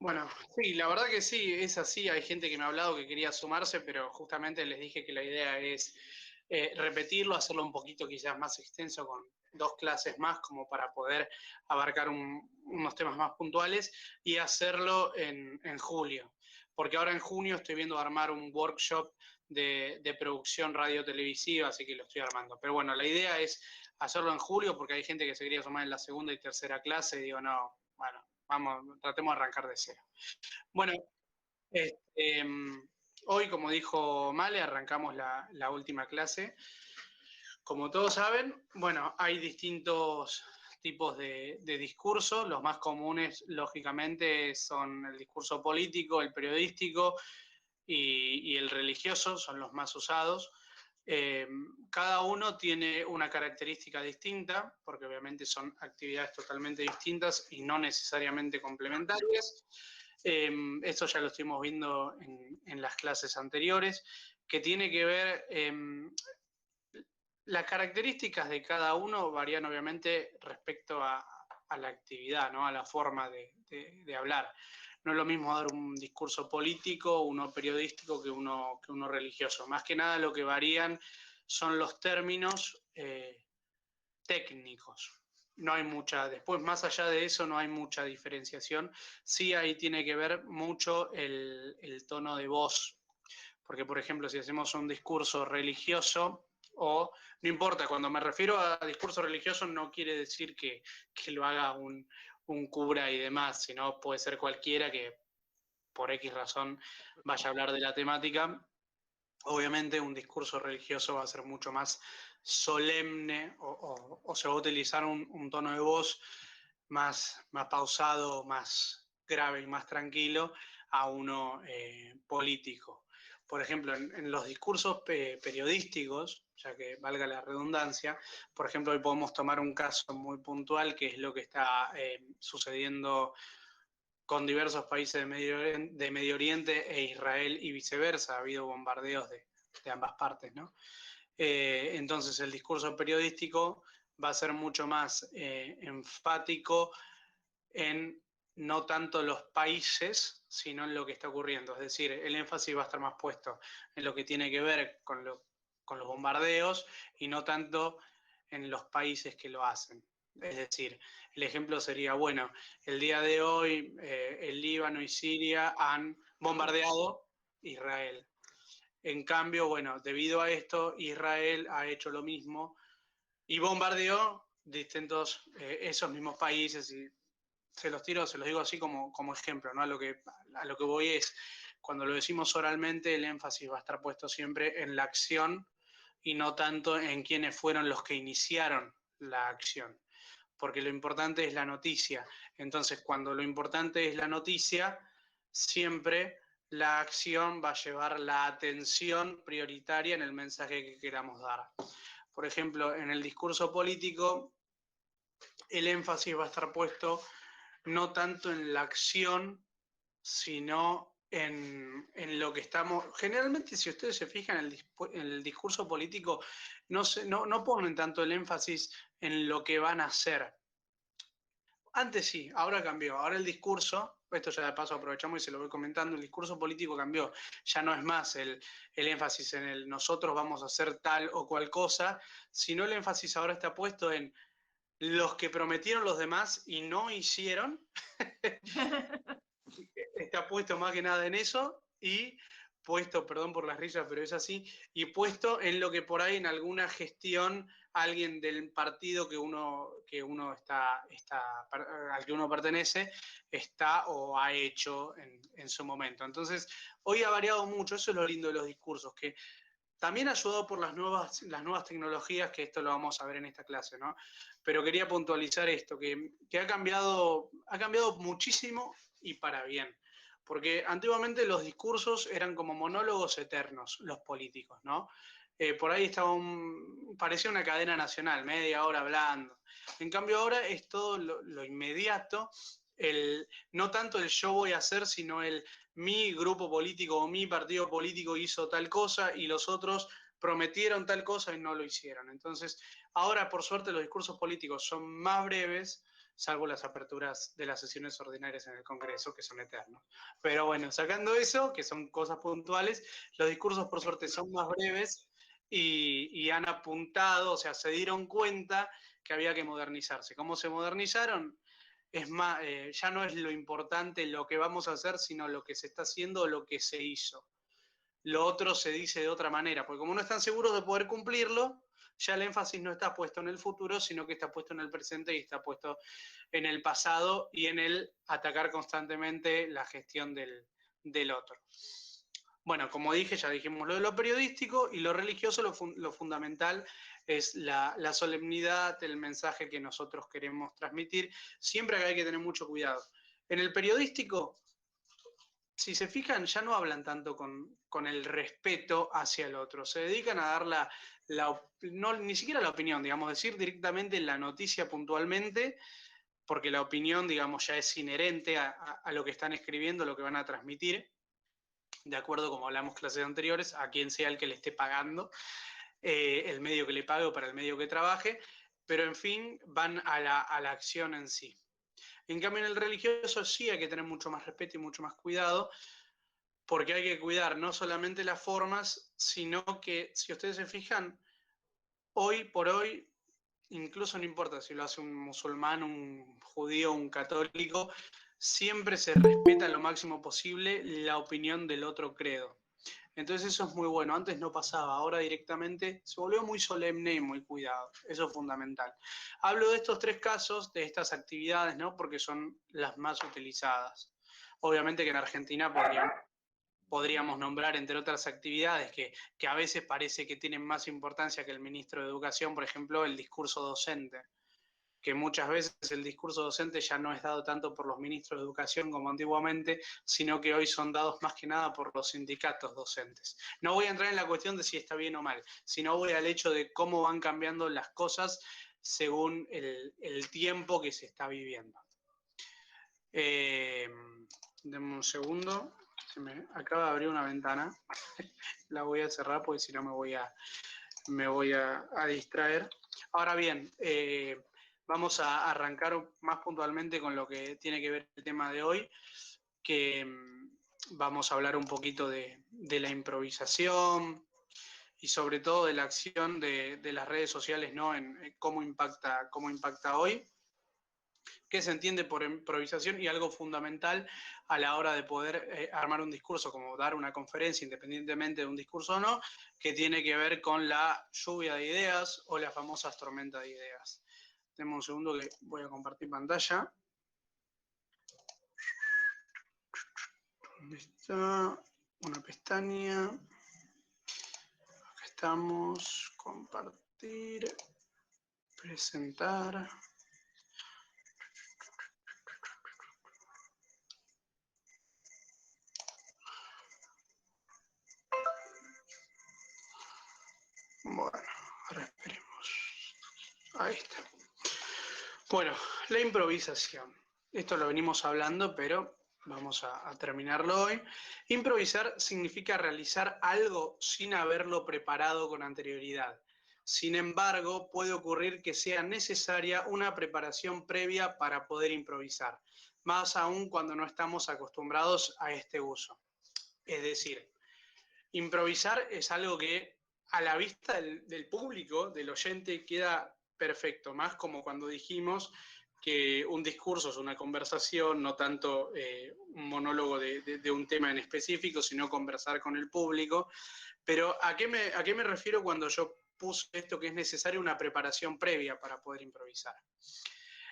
Bueno, sí, la verdad que sí, es así. Hay gente que me ha hablado que quería sumarse, pero justamente les dije que la idea es repetirlo, hacerlo un poquito quizás más extenso con dos clases más, como para poder abarcar unos temas más puntuales y hacerlo en julio. Porque ahora en junio estoy viendo armar un workshop de producción radio-televisiva, así que lo estoy armando. Pero bueno, la idea es hacerlo en julio porque hay gente que se quería sumar en la segunda y tercera clase y digo, no, bueno, vamos, tratemos de arrancar de cero. Bueno, este, hoy, como dijo Male, arrancamos la última clase. Como todos saben, bueno, hay distintos tipos de discurso. Los más comunes, lógicamente, son el discurso político, el periodístico y el religioso, son los más usados. Eh, Cada uno tiene una característica distinta, porque obviamente son actividades totalmente distintas y no necesariamente complementarias. Esto ya lo estuvimos viendo en las clases anteriores, que tiene que ver, las características de cada uno varían obviamente respecto a la actividad, ¿no? A la forma de hablar. No es lo mismo dar un discurso político, uno periodístico, que uno religioso. Más que nada lo que varían son los términos técnicos. No hay mucha, después más allá de eso no hay mucha diferenciación. Sí, ahí tiene que ver mucho el tono de voz, porque por ejemplo si hacemos un discurso religioso, o no importa, cuando me refiero a discurso religioso no quiere decir que lo haga un cura y demás, sino puede ser cualquiera que por X razón vaya a hablar de la temática. Obviamente un discurso religioso va a ser mucho más solemne o se va a utilizar un tono de voz más pausado, más grave y más tranquilo a uno político. Por ejemplo, en los discursos periodísticos, ya que valga la redundancia, por ejemplo, hoy podemos tomar un caso muy puntual que es lo que está sucediendo con diversos países de Medio Oriente e Israel y viceversa. Ha habido bombardeos de ambas partes, ¿no? Entonces el discurso periodístico va a ser mucho más enfático en no tanto los países, sino en lo que está ocurriendo. Es decir, el énfasis va a estar más puesto en lo que tiene que ver con los bombardeos y no tanto en los países que lo hacen. Es decir, el ejemplo sería, bueno, el día de hoy el Líbano y Siria han bombardeado Israel. En cambio, bueno, debido a esto, Israel ha hecho lo mismo y bombardeó distintos, esos mismos países y se los digo así como ejemplo, ¿no? A lo que voy es, cuando lo decimos oralmente, el énfasis va a estar puesto siempre en la acción y no tanto en quiénes fueron los que iniciaron la acción, porque lo importante es la noticia. Entonces, cuando lo importante es la noticia, siempre la acción va a llevar la atención prioritaria en el mensaje que queramos dar. Por ejemplo, en el discurso político, el énfasis va a estar puesto no tanto en la acción, sino en lo que estamos. Generalmente, si ustedes se fijan en el discurso político, no ponen tanto el énfasis en lo que van a hacer. Antes sí, ahora cambió. Ahora el discurso, esto ya de paso aprovechamos y se lo voy comentando, el discurso político cambió. Ya no es más el énfasis en el nosotros vamos a hacer tal o cual cosa, sino el énfasis ahora está puesto en los que prometieron los demás y no hicieron. Está puesto más que nada en eso y puesto, perdón por las risas, pero es así, y puesto en lo que por ahí en alguna gestión alguien del partido al que uno pertenece está o ha hecho en su momento. Entonces, hoy ha variado mucho, eso es lo lindo de los discursos, que también ayudado por las nuevas tecnologías, que esto lo vamos a ver en esta clase, ¿no? Pero quería puntualizar esto, que ha cambiado muchísimo y para bien. Porque antiguamente los discursos eran como monólogos eternos, los políticos, ¿no? Por ahí parecía una cadena nacional, media hora hablando. En cambio ahora es todo lo inmediato, no tanto el yo voy a hacer, sino mi grupo político o mi partido político hizo tal cosa y los otros prometieron tal cosa y no lo hicieron. Entonces, ahora por suerte los discursos políticos son más breves, salvo las aperturas de las sesiones ordinarias en el Congreso, que son eternos. Pero bueno, sacando eso, que son cosas puntuales, los discursos por suerte son más breves y han apuntado, o sea, se dieron cuenta que había que modernizarse. ¿Cómo se modernizaron? Es más, ya no es lo importante lo que vamos a hacer, sino lo que se está haciendo o lo que se hizo. Lo otro se dice de otra manera, porque como no están seguros de poder cumplirlo, ya el énfasis no está puesto en el futuro, sino que está puesto en el presente y está puesto en el pasado y en el atacar constantemente la gestión del otro. Bueno, como dije, ya dijimos lo de lo periodístico y lo religioso, lo fundamental es la solemnidad del mensaje que nosotros queremos transmitir. Siempre hay que tener mucho cuidado. En el periodístico, si se fijan, ya no hablan tanto con el respeto hacia el otro. Se dedican a dar no, ni siquiera la opinión, digamos, decir directamente la noticia puntualmente, porque la opinión, digamos, ya es inherente a lo que están escribiendo, lo que van a transmitir, de acuerdo, como hablamos clases anteriores, a quien sea el que le esté pagando, el medio que le pague o para el medio que trabaje, pero en fin, van a la acción en sí. En cambio, en el religioso sí hay que tener mucho más respeto y mucho más cuidado, porque hay que cuidar no solamente las formas, sino que, si ustedes se fijan, hoy por hoy, incluso no importa si lo hace un musulmán, un judío, un católico, siempre se respeta lo máximo posible la opinión del otro credo. Entonces eso es muy bueno. Antes no pasaba, ahora directamente se volvió muy solemne y muy cuidado. Eso es fundamental. Hablo de estos tres casos, de estas actividades, ¿no? Porque son las más utilizadas. Obviamente que en Argentina podríamos nombrar, entre otras actividades, que a veces parece que tienen más importancia que el ministro de Educación, por ejemplo, el discurso docente, que muchas veces el discurso docente ya no es dado tanto por los ministros de Educación como antiguamente, sino que hoy son dados más que nada por los sindicatos docentes. No voy a entrar en la cuestión de si está bien o mal, sino voy al hecho de cómo van cambiando las cosas según el tiempo que se está viviendo. Denme un segundo, se me acaba de abrir una ventana, la voy a cerrar porque si no me voy a distraer. Ahora bien, vamos a arrancar más puntualmente con lo que tiene que ver el tema de hoy, que vamos a hablar un poquito de la improvisación y sobre todo de la acción de las redes sociales, ¿no? En cómo impacta hoy, qué se entiende por improvisación y algo fundamental a la hora de poder armar un discurso, como dar una conferencia, independientemente de un discurso o no, que tiene que ver con la lluvia de ideas o las famosas tormentas de ideas. Denme un segundo que voy a compartir pantalla. ¿Dónde está? Una pestaña. Acá estamos. Compartir. Presentar. Bueno, ahora esperemos. Ahí está. Bueno, la improvisación. Esto lo venimos hablando, pero vamos a terminarlo hoy. Improvisar significa realizar algo sin haberlo preparado con anterioridad. Sin embargo, puede ocurrir que sea necesaria una preparación previa para poder improvisar, más aún cuando no estamos acostumbrados a este uso. Es decir, improvisar es algo que a la vista del público, del oyente, queda perfecto, más como cuando dijimos que un discurso es una conversación, no tanto un monólogo de un tema en específico, sino conversar con el público. Pero ¿a qué me refiero cuando yo puse esto que es necesaria una preparación previa para poder improvisar?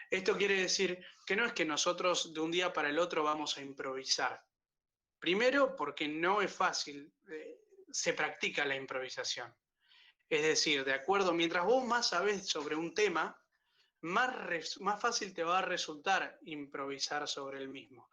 Esto quiere decir que no es que nosotros de un día para el otro vamos a improvisar. Primero, porque no es fácil, se practica la improvisación. Es decir, de acuerdo, mientras vos más sabés sobre un tema, más fácil te va a resultar improvisar sobre el mismo.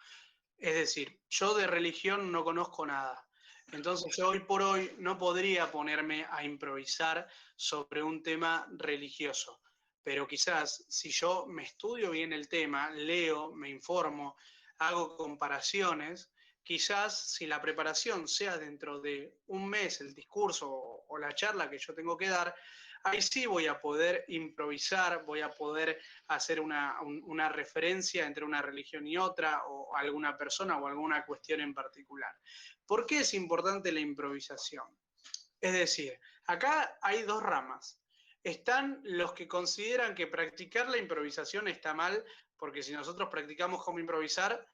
Es decir, yo de religión no conozco nada. Entonces yo hoy por hoy no podría ponerme a improvisar sobre un tema religioso. Pero quizás si yo me estudio bien el tema, leo, me informo, hago comparaciones, quizás si la preparación sea dentro de un mes el discurso o la charla que yo tengo que dar, ahí sí voy a poder improvisar, voy a poder hacer una referencia entre una religión y otra, o alguna persona o alguna cuestión en particular. ¿Por qué es importante la improvisación? Es decir, acá hay dos ramas. Están los que consideran que practicar la improvisación está mal, porque si nosotros practicamos cómo improvisar,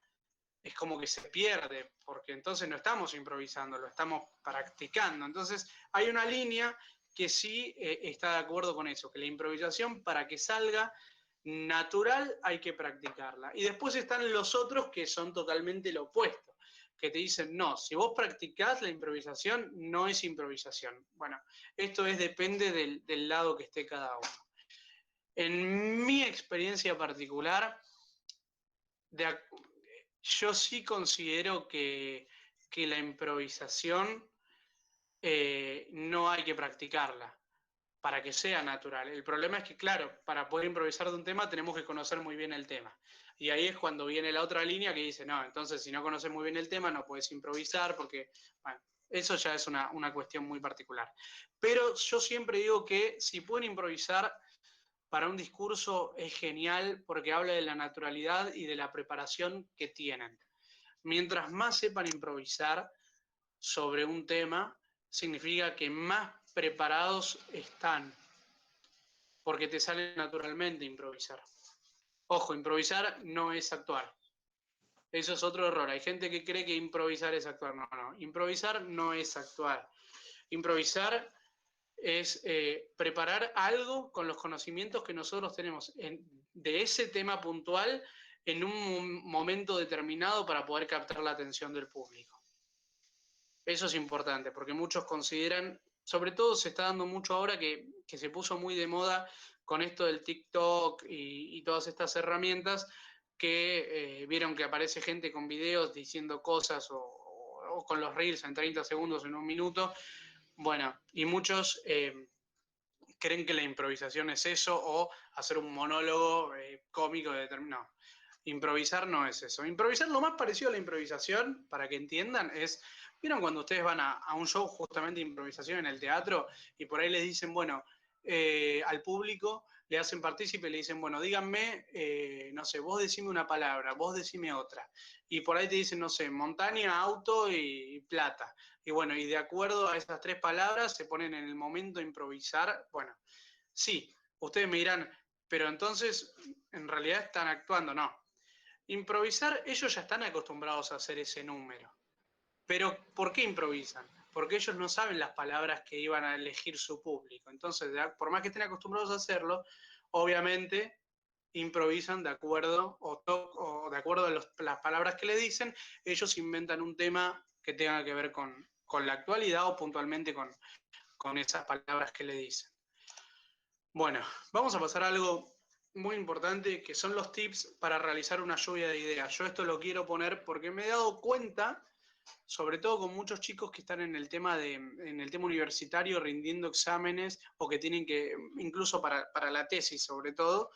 es como que se pierde, porque entonces no estamos improvisando, lo estamos practicando. Entonces hay una línea que sí está de acuerdo con eso, que la improvisación para que salga natural hay que practicarla. Y después están los otros que son totalmente lo opuesto, que te dicen, no, si vos practicás la improvisación, no es improvisación. Bueno, esto depende del lado que esté cada uno. En mi experiencia particular, yo sí considero que la improvisación no hay que practicarla para que sea natural. El problema es que, claro, para poder improvisar de un tema tenemos que conocer muy bien el tema. Y ahí es cuando viene la otra línea que dice, no, entonces si no conoces muy bien el tema no puedes improvisar porque, bueno, eso ya es una cuestión muy particular. Pero yo siempre digo que si pueden improvisar para un discurso es genial porque habla de la naturalidad y de la preparación que tienen. Mientras más sepan improvisar sobre un tema, significa que más preparados están, porque te sale naturalmente improvisar. Ojo, improvisar no es actuar. Eso es otro error. Hay gente que cree que improvisar es actuar. No, no. Improvisar no es actuar. Improvisar es preparar algo con los conocimientos que nosotros tenemos de ese tema puntual en un momento determinado para poder captar la atención del público. Eso es importante, porque muchos consideran, sobre todo se está dando mucho ahora que se puso muy de moda con esto del TikTok y todas estas herramientas, que vieron que aparece gente con videos diciendo cosas o con los reels en 30 segundos, en un minuto. Bueno, y muchos creen que la improvisación es eso o hacer un monólogo cómico determinado. Improvisar no es eso. Improvisar, lo más parecido a la improvisación, para que entiendan, es, ¿vieron cuando ustedes van a un show justamente de improvisación en el teatro y por ahí les dicen, bueno, al público le hacen partícipe, le dicen, bueno, díganme, no sé, vos decime una palabra, vos decime otra. Y por ahí te dicen, no sé, montaña, auto y plata. Y bueno, y de acuerdo a esas tres palabras se ponen en el momento a improvisar. Bueno, sí, ustedes me dirán, pero entonces en realidad están actuando, no. Improvisar, ellos ya están acostumbrados a hacer ese número. Pero ¿por qué improvisan? Porque ellos no saben las palabras que iban a elegir su público. Entonces, por más que estén acostumbrados a hacerlo, obviamente improvisan de acuerdo o de acuerdo a las palabras que le dicen, ellos inventan un tema que tenga que ver con la actualidad o puntualmente con esas palabras que le dicen. Bueno, vamos a pasar a algo muy importante, que son los tips para realizar una lluvia de ideas. Yo esto lo quiero poner porque me he dado cuenta, sobre todo con muchos chicos que están en el tema universitario rindiendo exámenes o que tienen que, incluso para la tesis sobre todo,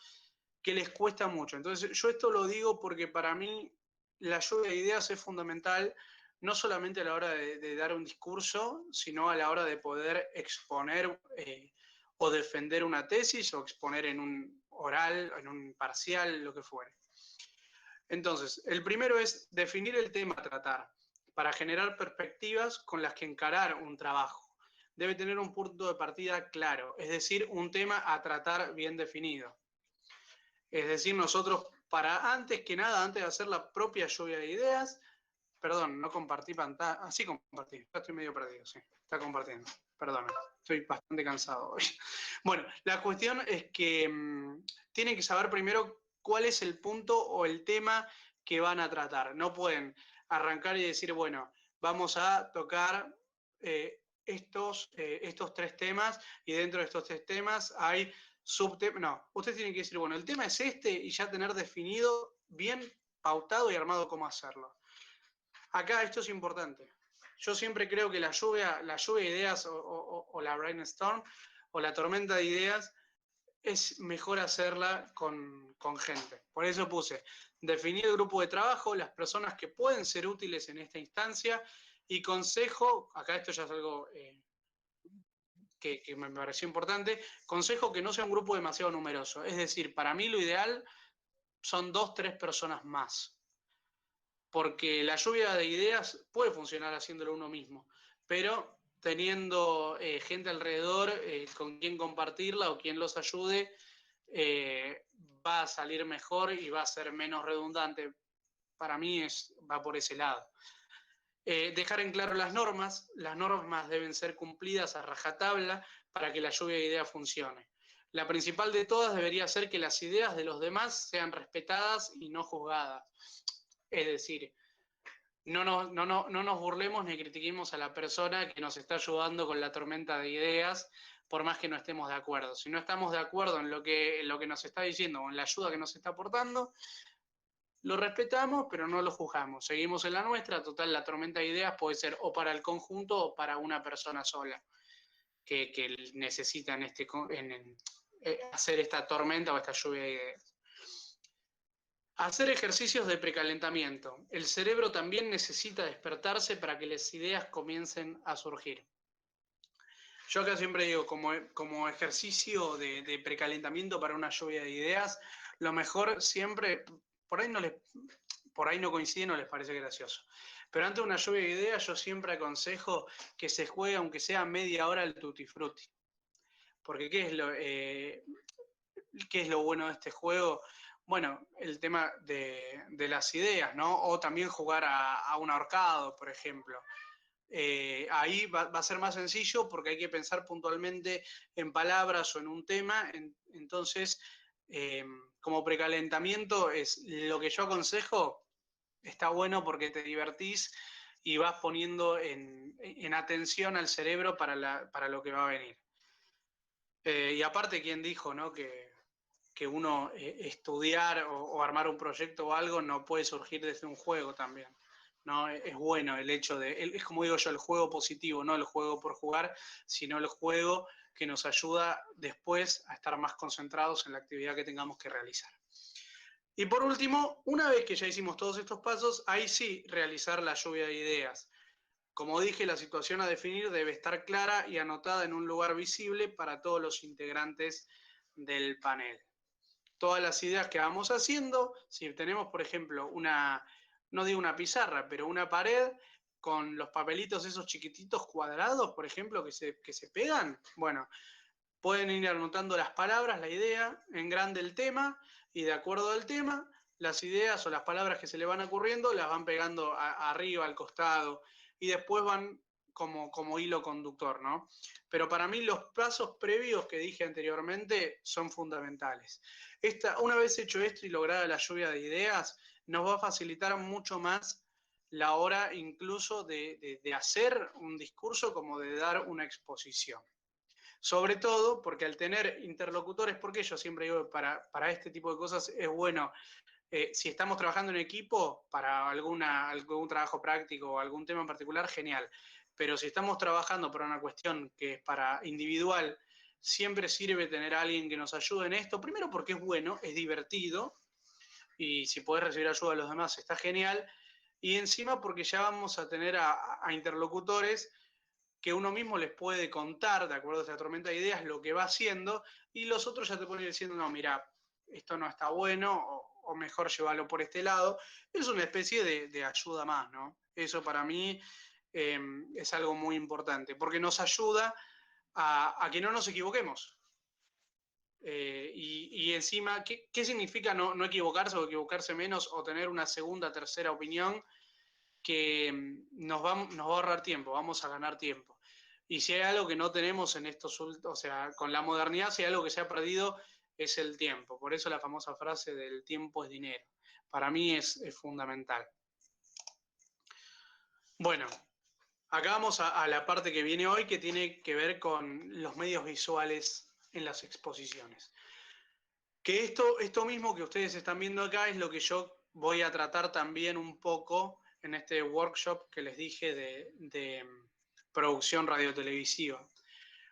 que les cuesta mucho. Entonces yo esto lo digo porque para mí la lluvia de ideas es fundamental, no solamente a la hora de dar un discurso, sino a la hora de poder exponer o defender una tesis o exponer en un oral, en un parcial, lo que fuere. Entonces, el primero es definir el tema a tratar para generar perspectivas con las que encarar un trabajo. Debe tener un punto de partida claro, es decir, un tema a tratar bien definido. Es decir, nosotros, antes de hacer la propia lluvia de ideas, perdón, no compartí pantalla, sí compartí, ya estoy medio perdido, sí, está compartiendo, perdón, estoy bastante cansado hoy. Bueno, la cuestión es que tienen que saber primero cuál es el punto o el tema que van a tratar. No pueden arrancar y decir, bueno, vamos a tocar estos tres temas y dentro de estos tres temas hay subtemas. No, ustedes tienen que decir, bueno, el tema es este y ya tener definido, bien pautado y armado cómo hacerlo. Acá esto es importante. Yo siempre creo que la lluvia de ideas o la brainstorm o la tormenta de ideas es mejor hacerla con gente. Por eso puse definir el grupo de trabajo, las personas que pueden ser útiles en esta instancia y consejo, acá esto ya es algo que me pareció importante, consejo que no sea un grupo demasiado numeroso. Es decir, para mí lo ideal son 2, 3 personas más. Porque la lluvia de ideas puede funcionar haciéndolo uno mismo, pero teniendo gente alrededor con quien compartirla o quien los ayude, va a salir mejor y va a ser menos redundante. Para mí va por ese lado. Dejar en claro las normas deben ser cumplidas a rajatabla para que la lluvia de ideas funcione. La principal de todas debería ser que las ideas de los demás sean respetadas y no juzgadas. Es decir, no nos burlemos ni critiquemos a la persona que nos está ayudando con la tormenta de ideas, por más que no estemos de acuerdo. Si no estamos de acuerdo en lo que nos está diciendo o en la ayuda que nos está aportando, lo respetamos, pero no lo juzgamos. Seguimos en la nuestra. Total, la tormenta de ideas puede ser o para el conjunto o para una persona sola que necesita hacer esta tormenta o esta lluvia de ideas. Hacer ejercicios de precalentamiento. El cerebro también necesita despertarse para que las ideas comiencen a surgir. Yo acá siempre digo, como ejercicio de precalentamiento para una lluvia de ideas, lo mejor siempre, por ahí no coincide, no les parece gracioso, pero antes de una lluvia de ideas yo siempre aconsejo que se juegue, aunque sea media hora, el tutti frutti. Porque ¿qué es lo bueno de este juego? Bueno, el tema de las ideas, ¿no? O también jugar a un ahorcado, por ejemplo. Ahí va a ser más sencillo porque hay que pensar puntualmente en palabras o en un tema. Entonces, como precalentamiento, es lo que yo aconsejo, está bueno porque te divertís y vas poniendo en atención al cerebro para lo que va a venir. Y aparte, ¿quién dijo, no? Que uno estudiar o armar un proyecto o algo no puede surgir desde un juego también, ¿no? Es bueno el hecho es como digo yo, el juego positivo, no el juego por jugar, sino el juego que nos ayuda después a estar más concentrados en la actividad que tengamos que realizar. Y por último, una vez que ya hicimos todos estos pasos, ahí sí realizar la lluvia de ideas. Como dije, la situación a definir debe estar clara y anotada en un lugar visible para todos los integrantes del panel. Todas las ideas que vamos haciendo, si tenemos, por ejemplo, no digo una pizarra, pero una pared con los papelitos esos chiquititos cuadrados, por ejemplo, que se pegan, bueno, pueden ir anotando las palabras, la idea, en grande el tema, y de acuerdo al tema, las ideas o las palabras que se le van ocurriendo las van pegando arriba, al costado, y después van como hilo conductor, ¿no? Pero para mí los pasos previos que dije anteriormente son fundamentales. Una vez hecho esto y lograda la lluvia de ideas, nos va a facilitar mucho más la hora incluso de hacer un discurso como de dar una exposición. Sobre todo porque al tener interlocutores, porque yo siempre digo que para este tipo de cosas es bueno, si estamos trabajando en equipo para algún trabajo práctico o algún tema en particular, genial. Pero si estamos trabajando para una cuestión que es para individual, siempre sirve tener a alguien que nos ayude en esto. Primero porque es bueno, es divertido, y si podés recibir ayuda de los demás está genial. Y encima porque ya vamos a tener a interlocutores que uno mismo les puede contar, de acuerdo a esta tormenta de ideas, lo que va haciendo, y los otros ya te pueden ir diciendo, no, mira, esto no está bueno, o mejor llevarlo por este lado. Es una especie de ayuda más, ¿no? Eso para mí es algo muy importante, porque nos ayuda a que no nos equivoquemos. Y encima, ¿qué significa no equivocarse o equivocarse menos o tener una segunda, tercera opinión? Que nos va a ahorrar tiempo, vamos a ganar tiempo. Y si hay algo que no tenemos en o sea, con la modernidad, si hay algo que se ha perdido, es el tiempo. Por eso la famosa frase del tiempo es dinero. Para mí es fundamental. Bueno, acá vamos a la parte que viene hoy, que tiene que ver con los medios visuales en las exposiciones. Que esto mismo que ustedes están viendo acá es lo que yo voy a tratar también un poco en este workshop que les dije de producción radiotelevisiva.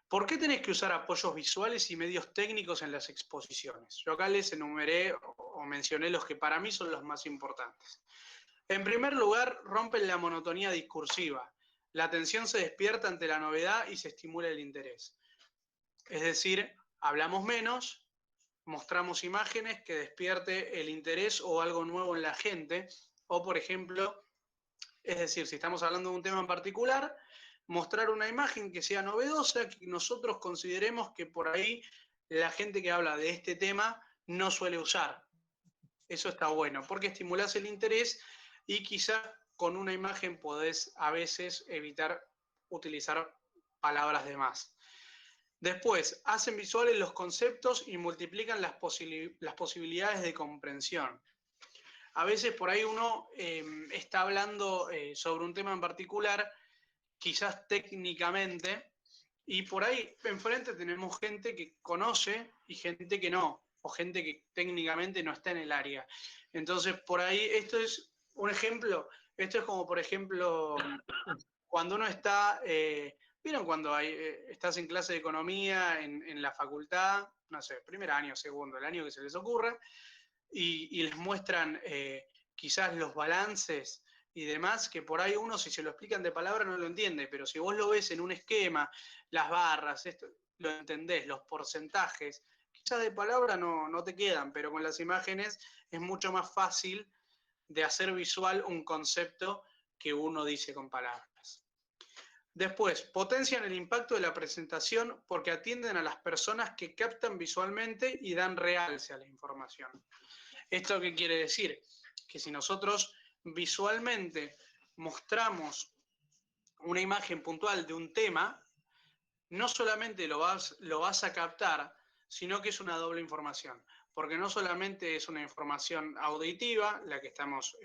¿Por qué tenés que usar apoyos visuales y medios técnicos en las exposiciones? Yo acá les enumeré o mencioné los que para mí son los más importantes. En primer lugar, rompen la monotonía discursiva. La atención se despierta ante la novedad y se estimula el interés. Es decir, hablamos menos, mostramos imágenes que despierte el interés o algo nuevo en la gente, o por ejemplo, es decir, si estamos hablando de un tema en particular, mostrar una imagen que sea novedosa, que nosotros consideremos que por ahí la gente que habla de este tema no suele usar. Eso está bueno, porque estimulás el interés y quizá con una imagen podés a veces evitar utilizar palabras de más. Después, hacen visuales los conceptos y multiplican las posibilidades de comprensión. A veces por ahí uno está hablando sobre un tema en particular, quizás técnicamente, y por ahí enfrente tenemos gente que conoce y gente que no, o gente que técnicamente no está en el área. Entonces, por ahí, esto es un ejemplo, esto es como, por ejemplo, cuando uno está, ¿vieron cuando estás en clase de economía en la facultad, no sé, primer año, segundo, el año que se les ocurra, y les muestran quizás los balances y demás, que por ahí uno si se lo explican de palabra no lo entiende, pero si vos lo ves en un esquema, las barras, esto, lo entendés, los porcentajes, quizás de palabra no te quedan, pero con las imágenes es mucho más fácil de hacer visual un concepto que uno dice con palabras. Después, potencian el impacto de la presentación porque atienden a las personas que captan visualmente y dan realce a la información. ¿Esto qué quiere decir? Que si nosotros visualmente mostramos una imagen puntual de un tema, no solamente lo vas a captar, sino que es una doble información. Porque no solamente es una información auditiva, la que estamos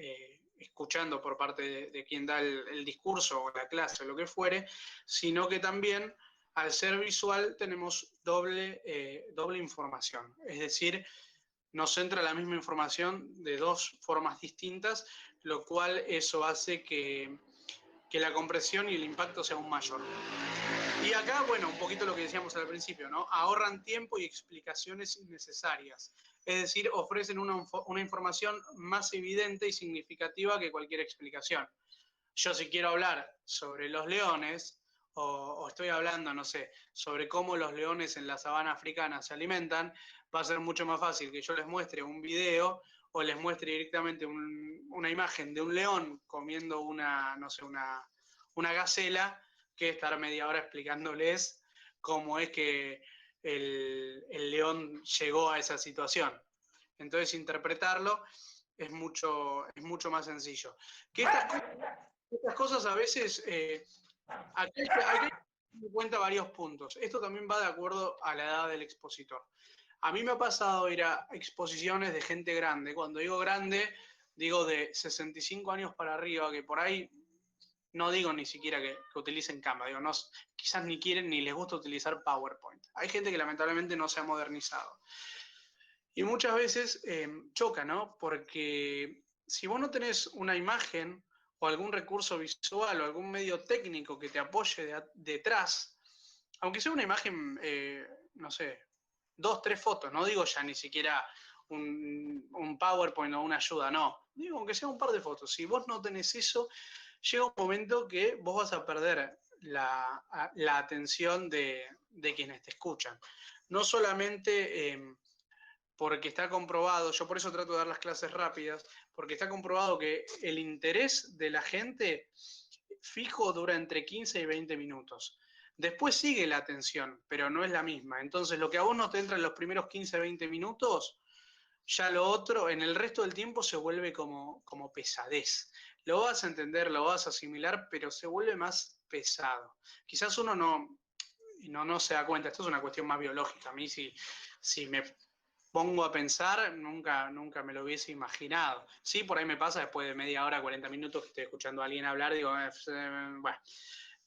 escuchando por parte de quien da el discurso o la clase o lo que fuere, sino que también al ser visual tenemos doble información. Es decir, nos entra la misma información de dos formas distintas, lo cual eso hace que la compresión y el impacto sea aún mayor. Y acá, bueno, un poquito lo que decíamos al principio, ¿no? Ahorran tiempo y explicaciones innecesarias. Es decir, ofrecen una información más evidente y significativa que cualquier explicación. Yo si quiero hablar sobre los leones, o estoy hablando, no sé, sobre cómo los leones en la sabana africana se alimentan, va a ser mucho más fácil que yo les muestre un video o les muestre directamente una imagen de un león comiendo no sé, una gacela, que estar media hora explicándoles cómo es que el león llegó a esa situación. Entonces, interpretarlo es mucho más sencillo. Que estas cosas a veces, aquí hay que tener en cuenta varios puntos. Esto también va de acuerdo a la edad del expositor. A mí me ha pasado ir a exposiciones de gente grande. Cuando digo grande, digo de 65 años para arriba, que por ahí no digo ni siquiera que utilicen Canva, digo, no, quizás ni quieren ni les gusta utilizar PowerPoint. Hay gente que lamentablemente no se ha modernizado. Y muchas veces choca, ¿no? Porque si vos no tenés una imagen o algún recurso visual o algún medio técnico que te apoye detrás, aunque sea una imagen, no sé, 2, 3 fotos, no digo ya ni siquiera un PowerPoint o una ayuda, no. Digo, aunque sea un par de fotos. Si vos no tenés eso, llega un momento que vos vas a perder la atención de quienes te escuchan. No solamente porque está comprobado, yo por eso trato de dar las clases rápidas, porque está comprobado que el interés de la gente fijo dura entre 15 y 20 minutos. Después sigue la atención, pero no es la misma. Entonces, lo que a vos no te entra en los primeros 15, 20 minutos, ya lo otro, en el resto del tiempo se vuelve como pesadez. Lo vas a entender, lo vas a asimilar, pero se vuelve más pesado. Quizás uno no se da cuenta, esto es una cuestión más biológica. A mí si me pongo a pensar, nunca me lo hubiese imaginado. Sí, por ahí me pasa después de media hora, 40 minutos que estoy escuchando a alguien hablar, digo, bueno,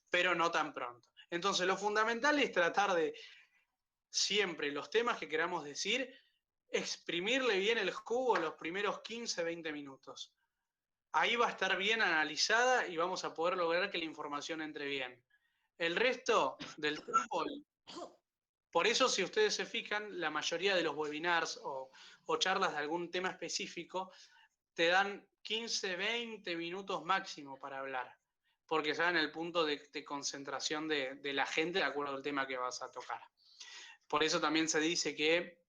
pero no tan pronto. Entonces, lo fundamental es tratar de siempre los temas que queramos decir, exprimirle bien el jugo los primeros 15, 20 minutos. Ahí va a estar bien analizada y vamos a poder lograr que la información entre bien. El resto del tiempo, por eso si ustedes se fijan, la mayoría de los webinars o charlas de algún tema específico te dan 15, 20 minutos máximo para hablar, porque saben el punto de concentración de la gente de acuerdo al tema que vas a tocar. Por eso también se dice que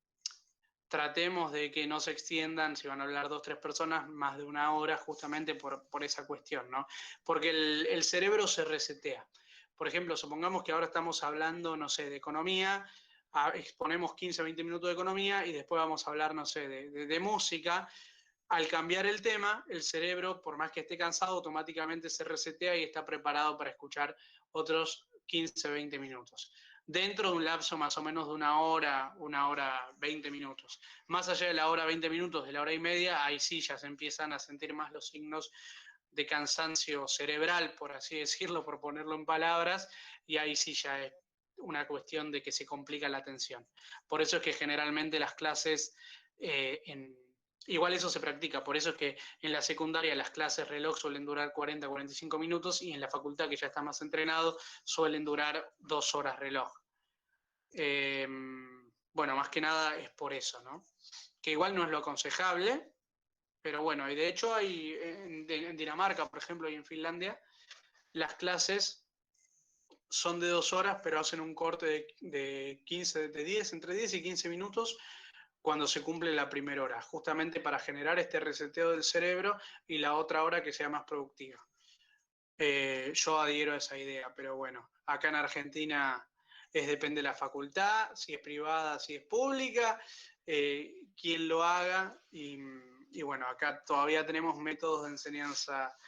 tratemos de que no se extiendan, si van a hablar 2 o 3 personas, más de 1 hora, justamente por esa cuestión, ¿no? Porque el cerebro se resetea. Por ejemplo, supongamos que ahora estamos hablando, no sé, de economía, exponemos 15 o 20 minutos de economía y después vamos a hablar, no sé, de música. Al cambiar el tema, el cerebro, por más que esté cansado, automáticamente se resetea y está preparado para escuchar otros 15 o 20 minutos. Dentro de un lapso más o menos de 1 hora 20 minutos. Más allá de la hora 20 minutos, de la hora y media, ahí sí ya se empiezan a sentir más los signos de cansancio cerebral, por así decirlo, por ponerlo en palabras, y ahí sí ya es una cuestión de que se complica la atención. Por eso es que generalmente las clases igual eso se practica, por eso es que en la secundaria las clases reloj suelen durar 40, 45 minutos y en la facultad, que ya está más entrenado, suelen durar 2 horas reloj. Bueno, más que nada es por eso, ¿no? Que igual no es lo aconsejable, pero bueno, y de hecho hay en Dinamarca, por ejemplo, y en Finlandia, las clases son de 2 horas, pero hacen un corte de 15, de 10, entre 10 y 15 minutos cuando se cumple la primera hora, justamente para generar este reseteo del cerebro y la otra hora que sea más productiva. Yo adhiero a esa idea, pero bueno, acá en Argentina depende de la facultad, si es privada, si es pública, quién lo haga y bueno, acá todavía tenemos métodos de enseñanza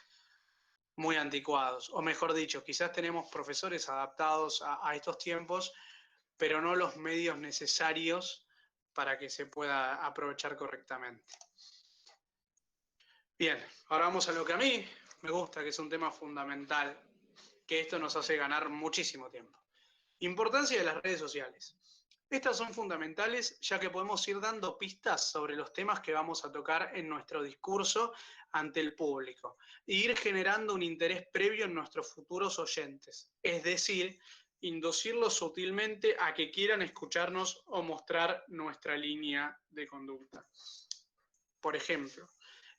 muy anticuados, o mejor dicho, quizás tenemos profesores adaptados a estos tiempos, pero no los medios necesarios para que se pueda aprovechar correctamente. Bien, ahora vamos a lo que a mí me gusta, que es un tema fundamental, que esto nos hace ganar muchísimo tiempo. Importancia de las redes sociales. Estas son fundamentales ya que podemos ir dando pistas sobre los temas que vamos a tocar en nuestro discurso ante el público e ir generando un interés previo en nuestros futuros oyentes, es decir, inducirlos sutilmente a que quieran escucharnos o mostrar nuestra línea de conducta. Por ejemplo,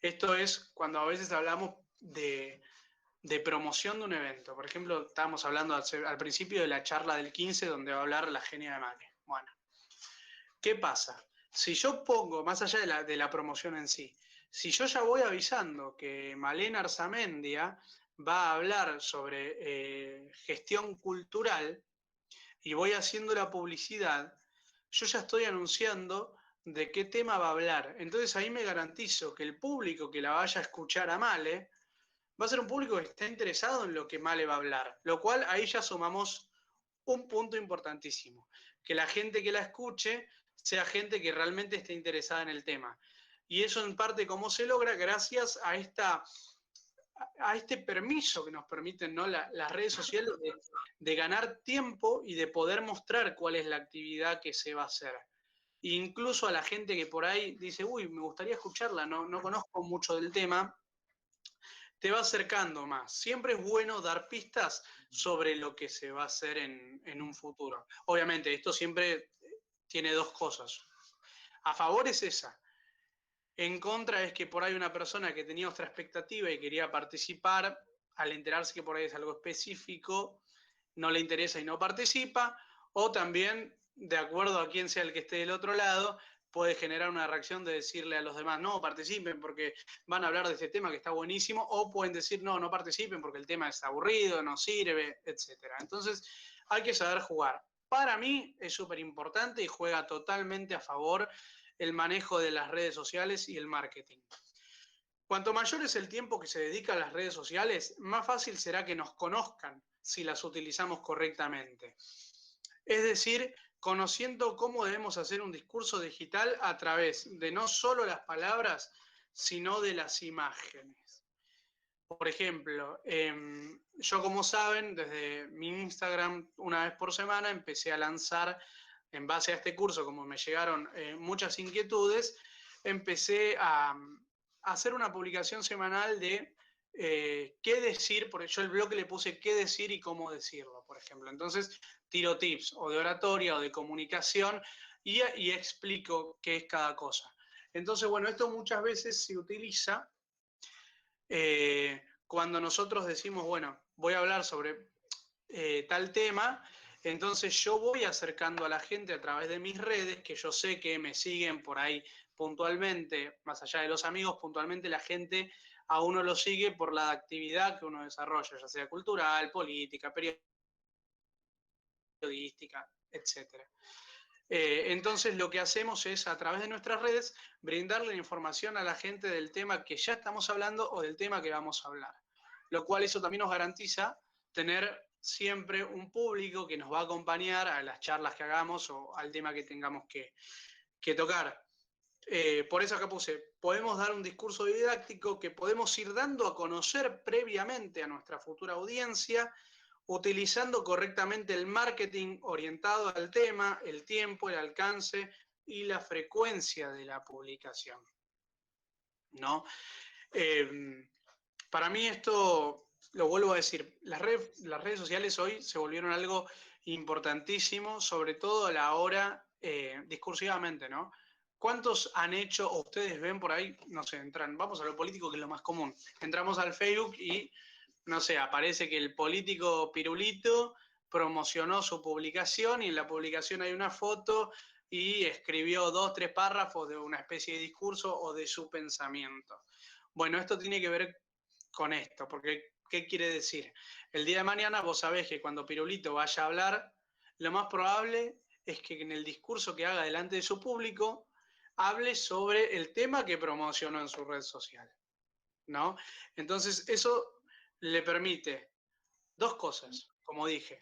esto es cuando a veces hablamos de promoción de un evento. Por ejemplo, estábamos hablando al principio de la charla del 15, donde va a hablar la genia de Male. Bueno, ¿qué pasa? Si yo pongo, más allá de la promoción en sí, si yo ya voy avisando que Malena Arzamendia va a hablar sobre gestión cultural y voy haciendo la publicidad, yo ya estoy anunciando de qué tema va a hablar. Entonces ahí me garantizo que el público que la vaya a escuchar a Male va a ser un público que está interesado en lo que Male va a hablar, lo cual ahí ya sumamos un punto importantísimo, que la gente que la escuche sea gente que realmente esté interesada en el tema. Y eso en parte cómo se logra gracias a este permiso que nos permiten, ¿no?, las redes sociales de ganar tiempo y de poder mostrar cuál es la actividad que se va a hacer. E incluso a la gente que por ahí dice, uy, me gustaría escucharla, no conozco mucho del tema, te va acercando más. Siempre es bueno dar pistas sobre lo que se va a hacer en un futuro. Obviamente, esto siempre tiene dos cosas. A favor es esa. En contra es que por ahí una persona que tenía otra expectativa y quería participar, al enterarse que por ahí es algo específico, no le interesa y no participa, o también, de acuerdo a quién sea el que esté del otro lado, puede generar una reacción de decirle a los demás, no participen porque van a hablar de este tema que está buenísimo, o pueden decir, no participen porque el tema es aburrido, no sirve, etc. Entonces, hay que saber jugar. Para mí es súper importante y juega totalmente a favor el manejo de las redes sociales y el marketing. Cuanto mayor es el tiempo que se dedica a las redes sociales, más fácil será que nos conozcan si las utilizamos correctamente. Es decir, conociendo cómo debemos hacer un discurso digital a través de no solo las palabras, sino de las imágenes. Por ejemplo, yo, como saben, desde mi Instagram, una vez por semana, empecé a lanzar, en base a este curso, como me llegaron muchas inquietudes, empecé a hacer una publicación semanal de qué decir, porque yo el blog le puse qué decir y cómo decirlo, por ejemplo. Entonces, tiro tips o de oratoria o de comunicación y explico qué es cada cosa. Entonces, bueno, esto muchas veces se utiliza cuando nosotros decimos, bueno, voy a hablar sobre tal tema Entonces yo voy acercando a la gente a través de mis redes, que yo sé que me siguen por ahí puntualmente, más allá de los amigos, puntualmente la gente a uno lo sigue por la actividad que uno desarrolla, ya sea cultural, política, periodística, etcétera. Entonces lo que hacemos es a través de nuestras redes brindarle información a la gente del tema que ya estamos hablando o del tema que vamos a hablar. Lo cual eso también nos garantiza tener siempre un público que nos va a acompañar a las charlas que hagamos o al tema que tengamos que tocar. Por eso acá puse, podemos dar un discurso didáctico que podemos ir dando a conocer previamente a nuestra futura audiencia, utilizando correctamente el marketing orientado al tema, el tiempo, el alcance y la frecuencia de la publicación, ¿no? Para mí esto, lo vuelvo a decir, las redes sociales hoy se volvieron algo importantísimo, sobre todo a la hora discursivamente, ¿no? ¿Cuántos han hecho, o ustedes ven por ahí, no sé, entran, vamos a lo político que es lo más común, entramos al Facebook y, no sé, aparece que el político Pirulito promocionó su publicación y en la publicación hay una foto y escribió 2, 3 párrafos de una especie de discurso o de su pensamiento. Bueno, esto tiene que ver con esto, porque ¿qué quiere decir? El día de mañana vos sabés que cuando Pirulito vaya a hablar, lo más probable es que en el discurso que haga delante de su público hable sobre el tema que promocionó en su red social, ¿no? Entonces eso le permite dos cosas, como dije,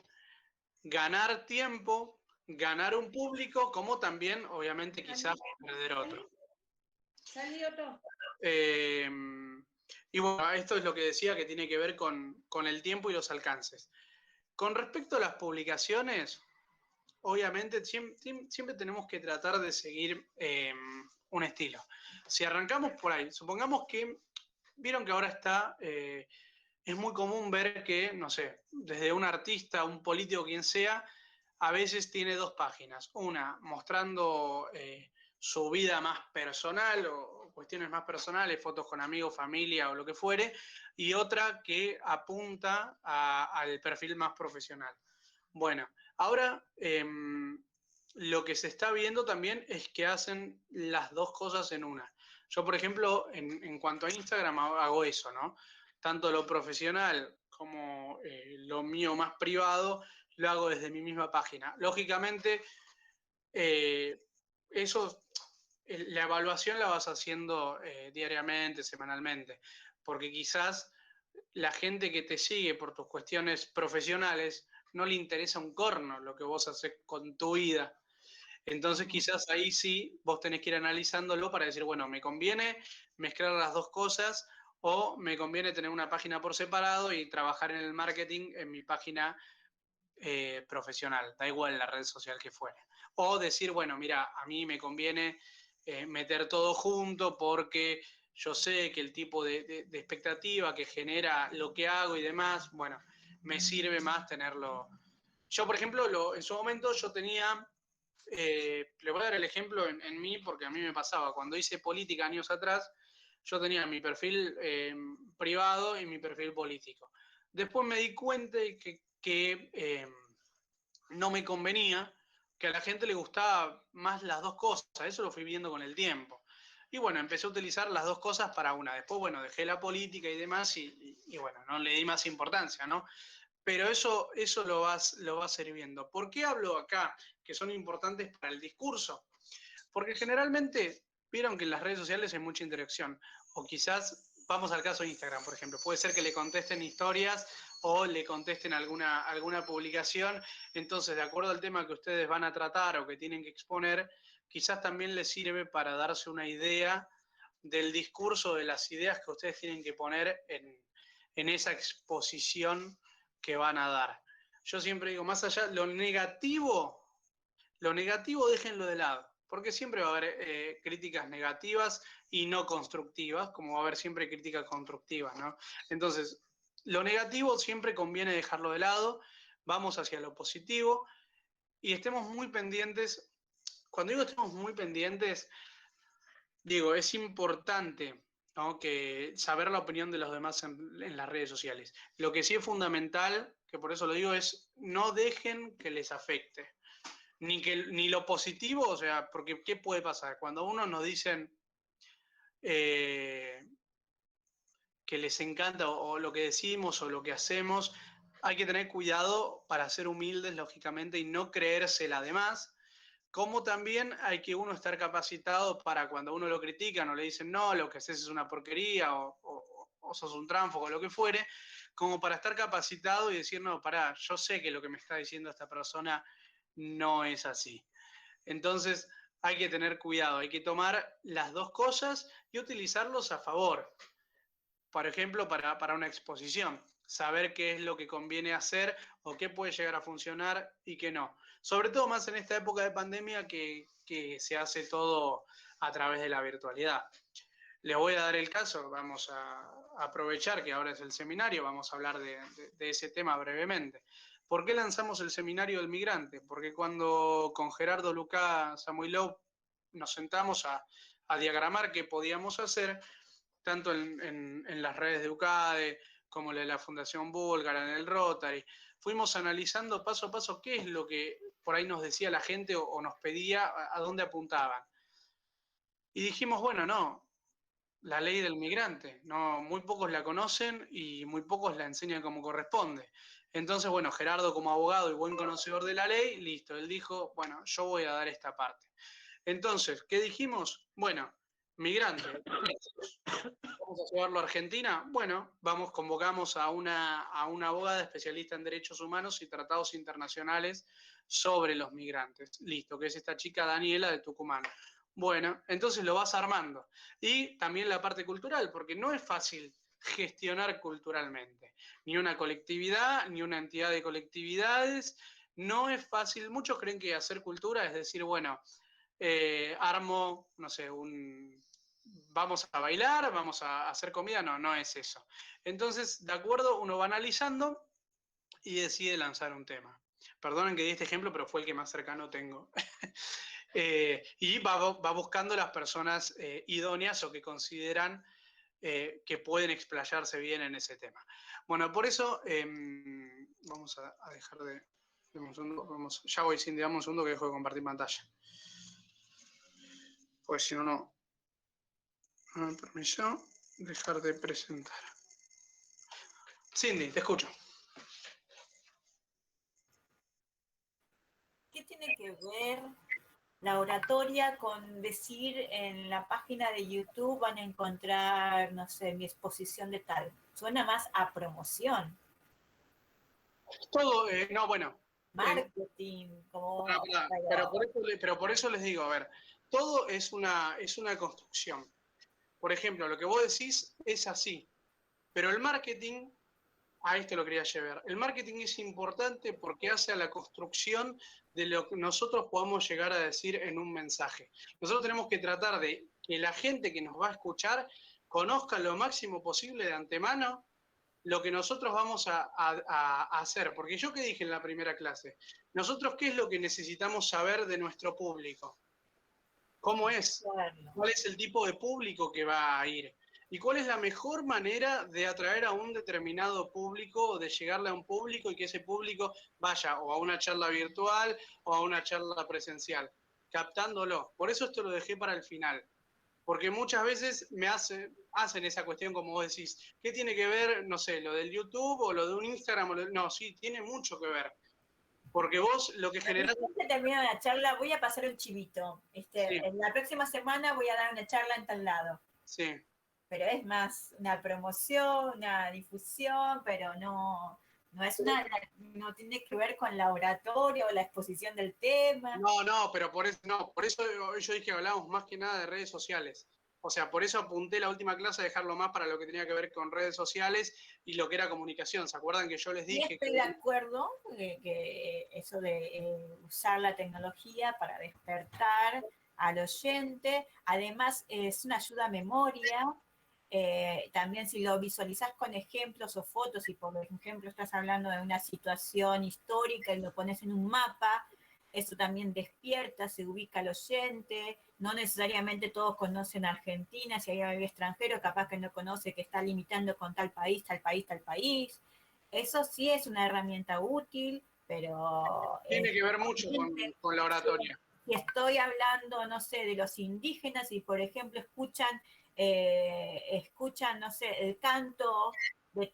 ganar tiempo, ganar un público, como también, obviamente, quizás perder otro. Y bueno, esto es lo que decía que tiene que ver con el tiempo y los alcances. Con respecto a las publicaciones, obviamente siempre tenemos que tratar de seguir un estilo. Si arrancamos por ahí, supongamos que, vieron que ahora es muy común ver que, no sé, desde un artista, un político, quien sea, a veces tiene dos páginas. Una mostrando su vida más personal o cuestiones más personales, fotos con amigos, familia o lo que fuere, y otra que apunta al perfil más profesional. Bueno, ahora lo que se está viendo también es que hacen las dos cosas en una. Yo, por ejemplo, en cuanto a Instagram hago eso, ¿no? Tanto lo profesional como lo mío más privado, lo hago desde mi misma página. Lógicamente, eso, la evaluación la vas haciendo diariamente, semanalmente, porque quizás la gente que te sigue por tus cuestiones profesionales no le interesa un corno lo que vos haces con tu vida. Entonces quizás ahí sí vos tenés que ir analizándolo para decir, bueno, me conviene mezclar las dos cosas o me conviene tener una página por separado y trabajar en el marketing en mi página profesional, da igual la red social que fuere. O decir, bueno, mira, a mí me conviene meter todo junto porque yo sé que el tipo de expectativa que genera lo que hago y demás, bueno, me sirve más tenerlo. Yo, por ejemplo, en su momento yo tenía, le voy a dar el ejemplo en mí porque a mí me pasaba, cuando hice política años atrás, yo tenía mi perfil privado y mi perfil político. Después me di cuenta que no me convenía, que a la gente le gustaba más las dos cosas, eso lo fui viendo con el tiempo. Y bueno, empecé a utilizar las dos cosas para una. Después, bueno, dejé la política y demás y bueno, no le di más importancia, ¿no? Pero eso lo vas a ir viendo. ¿Por qué hablo acá que son importantes para el discurso? Porque generalmente vieron que en las redes sociales hay mucha interacción. O quizás, vamos al caso de Instagram, por ejemplo, puede ser que le contesten historias o le contesten alguna publicación. Entonces, de acuerdo al tema que ustedes van a tratar o que tienen que exponer, quizás también les sirve para darse una idea del discurso, de las ideas que ustedes tienen que poner en esa exposición que van a dar. Yo siempre digo, más allá, lo negativo déjenlo de lado, porque siempre va a haber críticas negativas y no constructivas, como va a haber siempre críticas constructivas, ¿no? Entonces, lo negativo siempre conviene dejarlo de lado, vamos hacia lo positivo y estemos muy pendientes. Cuando digo estemos muy pendientes, digo, es importante ¿no? Que saber la opinión de los demás en las redes sociales. Lo que sí es fundamental, que por eso lo digo, es no dejen que les afecte. Ni lo positivo, o sea, porque ¿qué puede pasar? Cuando a uno nos dicen que les encanta o lo que decimos o lo que hacemos, hay que tener cuidado para ser humildes, lógicamente, y no creérsela de más, como también hay que uno estar capacitado para cuando uno lo critican o le dicen, no, lo que haces es una porquería o sos un tránfugo o lo que fuere, como para estar capacitado y decir, no, pará, yo sé que lo que me está diciendo esta persona no es así. Entonces hay que tener cuidado, hay que tomar las dos cosas y utilizarlos a favor. Por ejemplo, para una exposición, saber qué es lo que conviene hacer o qué puede llegar a funcionar y qué no. Sobre todo más en esta época de pandemia que se hace todo a través de la virtualidad. Les voy a dar el caso, vamos a aprovechar que ahora es el seminario, vamos a hablar de ese tema brevemente. ¿Por qué lanzamos el seminario del migrante? Porque cuando con Gerardo Lucá Samuilov nos sentamos a diagramar qué podíamos hacer, tanto en las redes de UCADE como la Fundación Búlgara, en el Rotary, fuimos analizando paso a paso qué es lo que por ahí nos decía la gente o nos pedía, a dónde apuntaban. Y dijimos, bueno, no, la ley del migrante, no, muy pocos la conocen y muy pocos la enseñan como corresponde. Entonces, bueno, Gerardo como abogado y buen conocedor de la ley, listo, él dijo, bueno, yo voy a dar esta parte. Entonces, ¿qué dijimos? Bueno, migrante, ¿vamos a llevarlo a Argentina? Bueno, convocamos a una abogada especialista en derechos humanos y tratados internacionales sobre los migrantes. Listo, que es esta chica Daniela de Tucumán. Bueno, entonces lo vas armando. Y también la parte cultural, porque no es fácil gestionar culturalmente. Ni una colectividad, ni una entidad de colectividades. No es fácil. Muchos creen que hacer cultura es decir, bueno, armo, no sé, vamos a bailar, vamos a hacer comida, no, no es eso. Entonces, de acuerdo, uno va analizando y decide lanzar un tema. Perdonen que di este ejemplo, pero fue el que más cercano tengo. Y va buscando las personas idóneas o que consideran que pueden explayarse bien en ese tema. Bueno, por eso vamos a dejar de... Ya voy, Cindy, dame un segundo que dejo de compartir pantalla. Pues si no, no me permitió dejar de presentar. Cindy, te escucho. ¿Qué tiene que ver la oratoria con decir en la página de YouTube van a encontrar, no sé, mi exposición de tal? Suena más a promoción. Todo, no, bueno. Marketing, como... Pero por eso les digo, a ver, todo es una construcción. Por ejemplo, lo que vos decís es así, pero el marketing, a esto lo quería llevar, el marketing es importante porque hace a la construcción de lo que nosotros podamos llegar a decir en un mensaje. Nosotros tenemos que tratar de que la gente que nos va a escuchar conozca lo máximo posible de antemano lo que nosotros vamos a hacer. Porque yo que dije en la primera clase, nosotros qué es lo que necesitamos saber de nuestro público, cómo es, cuál es el tipo de público que va a ir y cuál es la mejor manera de atraer a un determinado público o de llegarle a un público y que ese público vaya o a una charla virtual o a una charla presencial, captándolo. Por eso esto lo dejé para el final. Porque muchas veces hacen esa cuestión como vos decís, ¿qué tiene que ver, no sé, lo del YouTube o lo de un Instagram? No, sí, tiene mucho que ver. Porque vos lo que generás... termina la charla, voy a pasar un chivito. Sí. En la próxima semana voy a dar una charla en tal lado. Sí. Pero es más una promoción, una difusión, pero no tiene que ver con la oratoria o la exposición del tema. No, pero por eso yo dije que hablábamos más que nada de redes sociales. O sea, por eso apunté la última clase a dejarlo más para lo que tenía que ver con redes sociales y lo que era comunicación. ¿Se acuerdan que yo les dije? Y estoy de acuerdo que eso de usar la tecnología para despertar al oyente, además es una ayuda a memoria. También si lo visualizas con ejemplos o fotos y por ejemplo estás hablando de una situación histórica y lo pones en un mapa, eso también despierta, se ubica al oyente, no necesariamente todos conocen Argentina, si hay algún extranjero capaz que no conoce que está limitando con tal país, tal país, tal país. Eso sí es una herramienta útil, pero Tiene que ver mucho con la oratoria. si estoy hablando, no sé, de los indígenas y, por ejemplo, escuchan, no sé, el canto de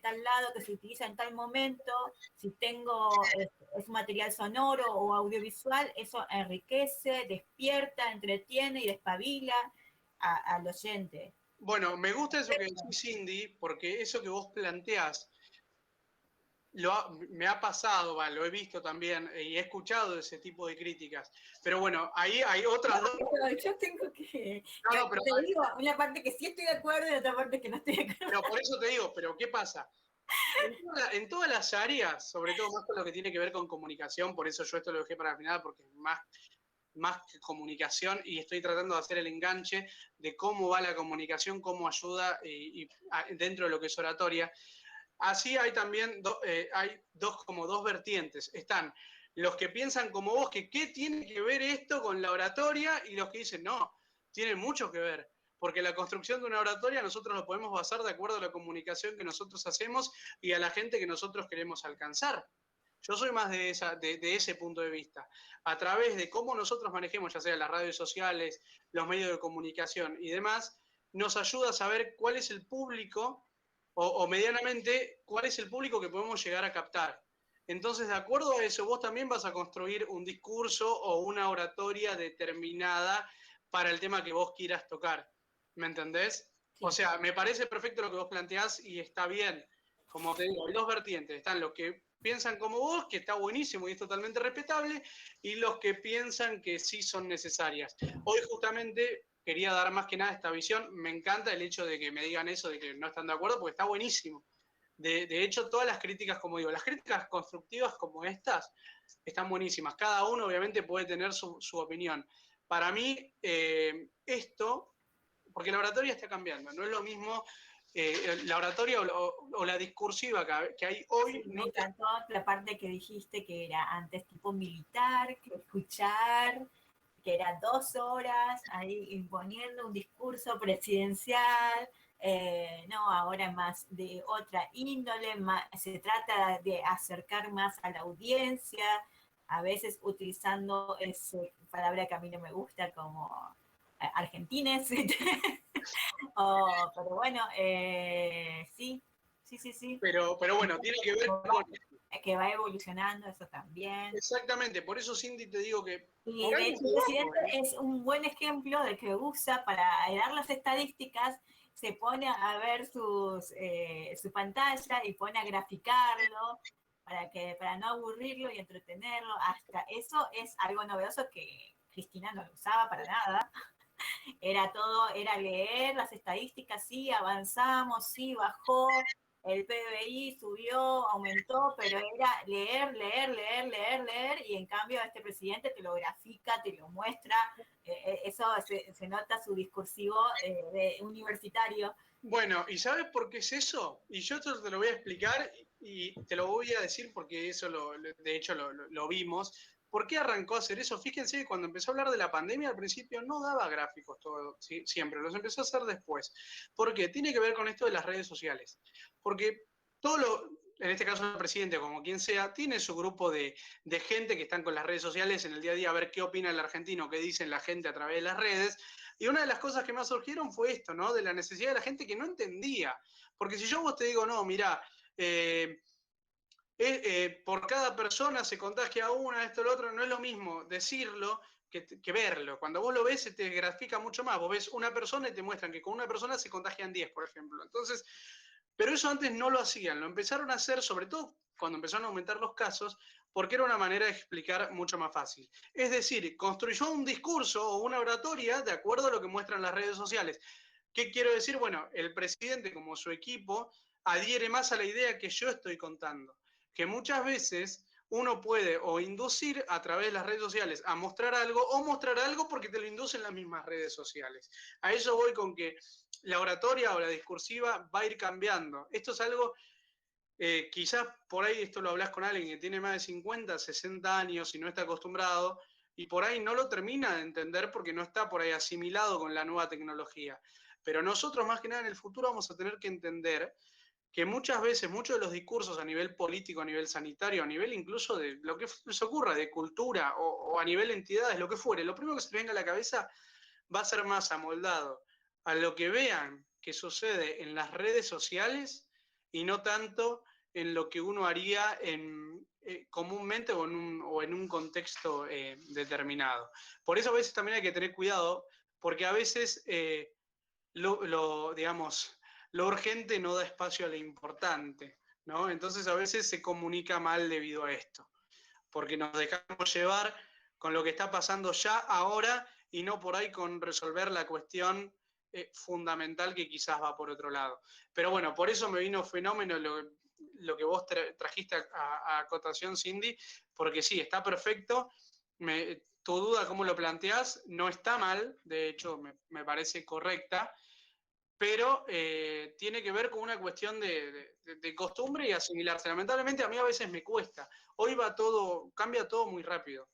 tal lado que se utiliza en tal momento, si tengo es material sonoro o audiovisual, eso enriquece, despierta, entretiene y despabila al oyente. Bueno, me gusta eso que decís, Cindy, porque eso que vos planteás me ha pasado, lo he visto también y he escuchado ese tipo de críticas. Pero bueno, ahí hay otras dos. Yo tengo que. No, pero, Te digo, una parte que sí estoy de acuerdo y otra parte que no estoy de acuerdo. pero por eso te digo, pero ¿qué pasa? En todas las áreas, sobre todo más con lo que tiene que ver con comunicación, por eso yo esto lo dejé para el final, porque es más que comunicación y estoy tratando de hacer el enganche de cómo va la comunicación, cómo ayuda dentro de lo que es oratoria. Así hay también hay dos vertientes. Están los que piensan como vos, que qué tiene que ver esto con la oratoria, y los que dicen, no, tiene mucho que ver, porque la construcción de una oratoria nosotros lo podemos basar de acuerdo a la comunicación que nosotros hacemos y a la gente que nosotros queremos alcanzar. Yo soy más de ese punto de vista. A través de cómo nosotros manejemos, ya sea las redes sociales, los medios de comunicación y demás, nos ayuda a saber cuál es el público o medianamente cuál es el público que podemos llegar a captar. Entonces, de acuerdo a eso, vos también vas a construir un discurso o una oratoria determinada para el tema que vos quieras tocar. ¿Me entendés? Sí. O sea, me parece perfecto lo que vos planteás y está bien. Como te digo, hay dos vertientes. Están los que piensan como vos, que está buenísimo y es totalmente respetable, y los que piensan que sí son necesarias. Hoy justamente quería dar más que nada esta visión. Me encanta el hecho de que me digan eso, de que no están de acuerdo, porque está buenísimo. De hecho, todas las críticas, como digo, las críticas constructivas como estas, están buenísimas. Cada uno obviamente puede tener su opinión. Para mí, esto, porque la oratoria está cambiando, no es lo mismo la oratoria o la discursiva que hay hoy. Sí, me encantó la parte que dijiste que era antes tipo militar, que escuchar, que era 2 horas ahí imponiendo un discurso presidencial, no, ahora más de otra índole, más, se trata de acercar más a la audiencia, a veces utilizando esa palabra que a mí no me gusta como argentines, pero bueno, sí. Pero bueno, tiene que ver con... Que va evolucionando eso también. Exactamente, por eso Cindy te digo que... Y de hecho el presidente es un buen ejemplo de que usa para dar las estadísticas, se pone a ver su pantalla y pone a graficarlo para no aburrirlo y entretenerlo. Hasta eso es algo novedoso que Cristina no lo usaba para nada. Era leer las estadísticas, sí, avanzamos, sí, bajó, el PBI subió, aumentó, pero era leer, y en cambio este presidente te lo grafica, te lo muestra, eso se nota su discursivo universitario. Bueno, ¿y sabes por qué es eso? Y yo te lo voy a explicar y te lo voy a decir porque eso de hecho lo vimos. ¿Por qué arrancó a hacer eso? Fíjense que cuando empezó a hablar de la pandemia al principio no daba gráficos todo, ¿sí? Siempre, los empezó a hacer después. ¿Por qué? Tiene que ver con esto de las redes sociales. Porque en este caso el presidente, como quien sea, tiene su grupo de gente que están con las redes sociales en el día a día a ver qué opina el argentino, qué dicen la gente a través de las redes. Y una de las cosas que más surgieron fue esto, ¿no? De la necesidad de la gente que no entendía. Porque si yo vos te digo, no, mirá, por cada persona se contagia una, esto, lo otro, no es lo mismo decirlo que verlo. Cuando vos lo ves, se te grafica mucho más. Vos ves una persona y te muestran que con una persona se contagian 10, por ejemplo. Entonces, pero eso antes no lo hacían, lo empezaron a hacer, sobre todo cuando empezaron a aumentar los casos, porque era una manera de explicar mucho más fácil. Es decir, construyó un discurso o una oratoria de acuerdo a lo que muestran las redes sociales. ¿Qué quiero decir? Bueno, el presidente, como su equipo, adhiere más a la idea que yo estoy contando, que muchas veces uno puede o inducir a través de las redes sociales a mostrar algo o mostrar algo porque te lo inducen las mismas redes sociales. A eso voy con que la oratoria o la discursiva va a ir cambiando. Esto es algo quizás por ahí esto lo hablas con alguien que tiene más de 50, 60 años y no está acostumbrado, y por ahí no lo termina de entender porque no está por ahí asimilado con la nueva tecnología. Pero nosotros más que nada en el futuro vamos a tener que entender que muchas veces, muchos de los discursos a nivel político, a nivel sanitario, a nivel incluso de lo que se ocurra, de cultura o a nivel de entidades, lo que fuere, lo primero que se te venga a la cabeza va a ser más amoldado a lo que vean que sucede en las redes sociales y no tanto en lo que uno haría comúnmente o en un contexto determinado. Por eso a veces también hay que tener cuidado, porque a veces digamos, lo urgente no da espacio a lo importante, ¿no? Entonces a veces se comunica mal debido a esto, porque nos dejamos llevar con lo que está pasando ya ahora y no por ahí con resolver la cuestión fundamental que quizás va por otro lado. Pero bueno, por eso me vino fenómeno lo que vos trajiste a acotación, Cindy, porque sí, está perfecto. Tu duda, cómo lo planteás, no está mal, de hecho me parece correcta, pero tiene que ver con una cuestión de costumbre y asimilarse. Lamentablemente a mí a veces me cuesta. Hoy va todo, cambia todo muy rápido.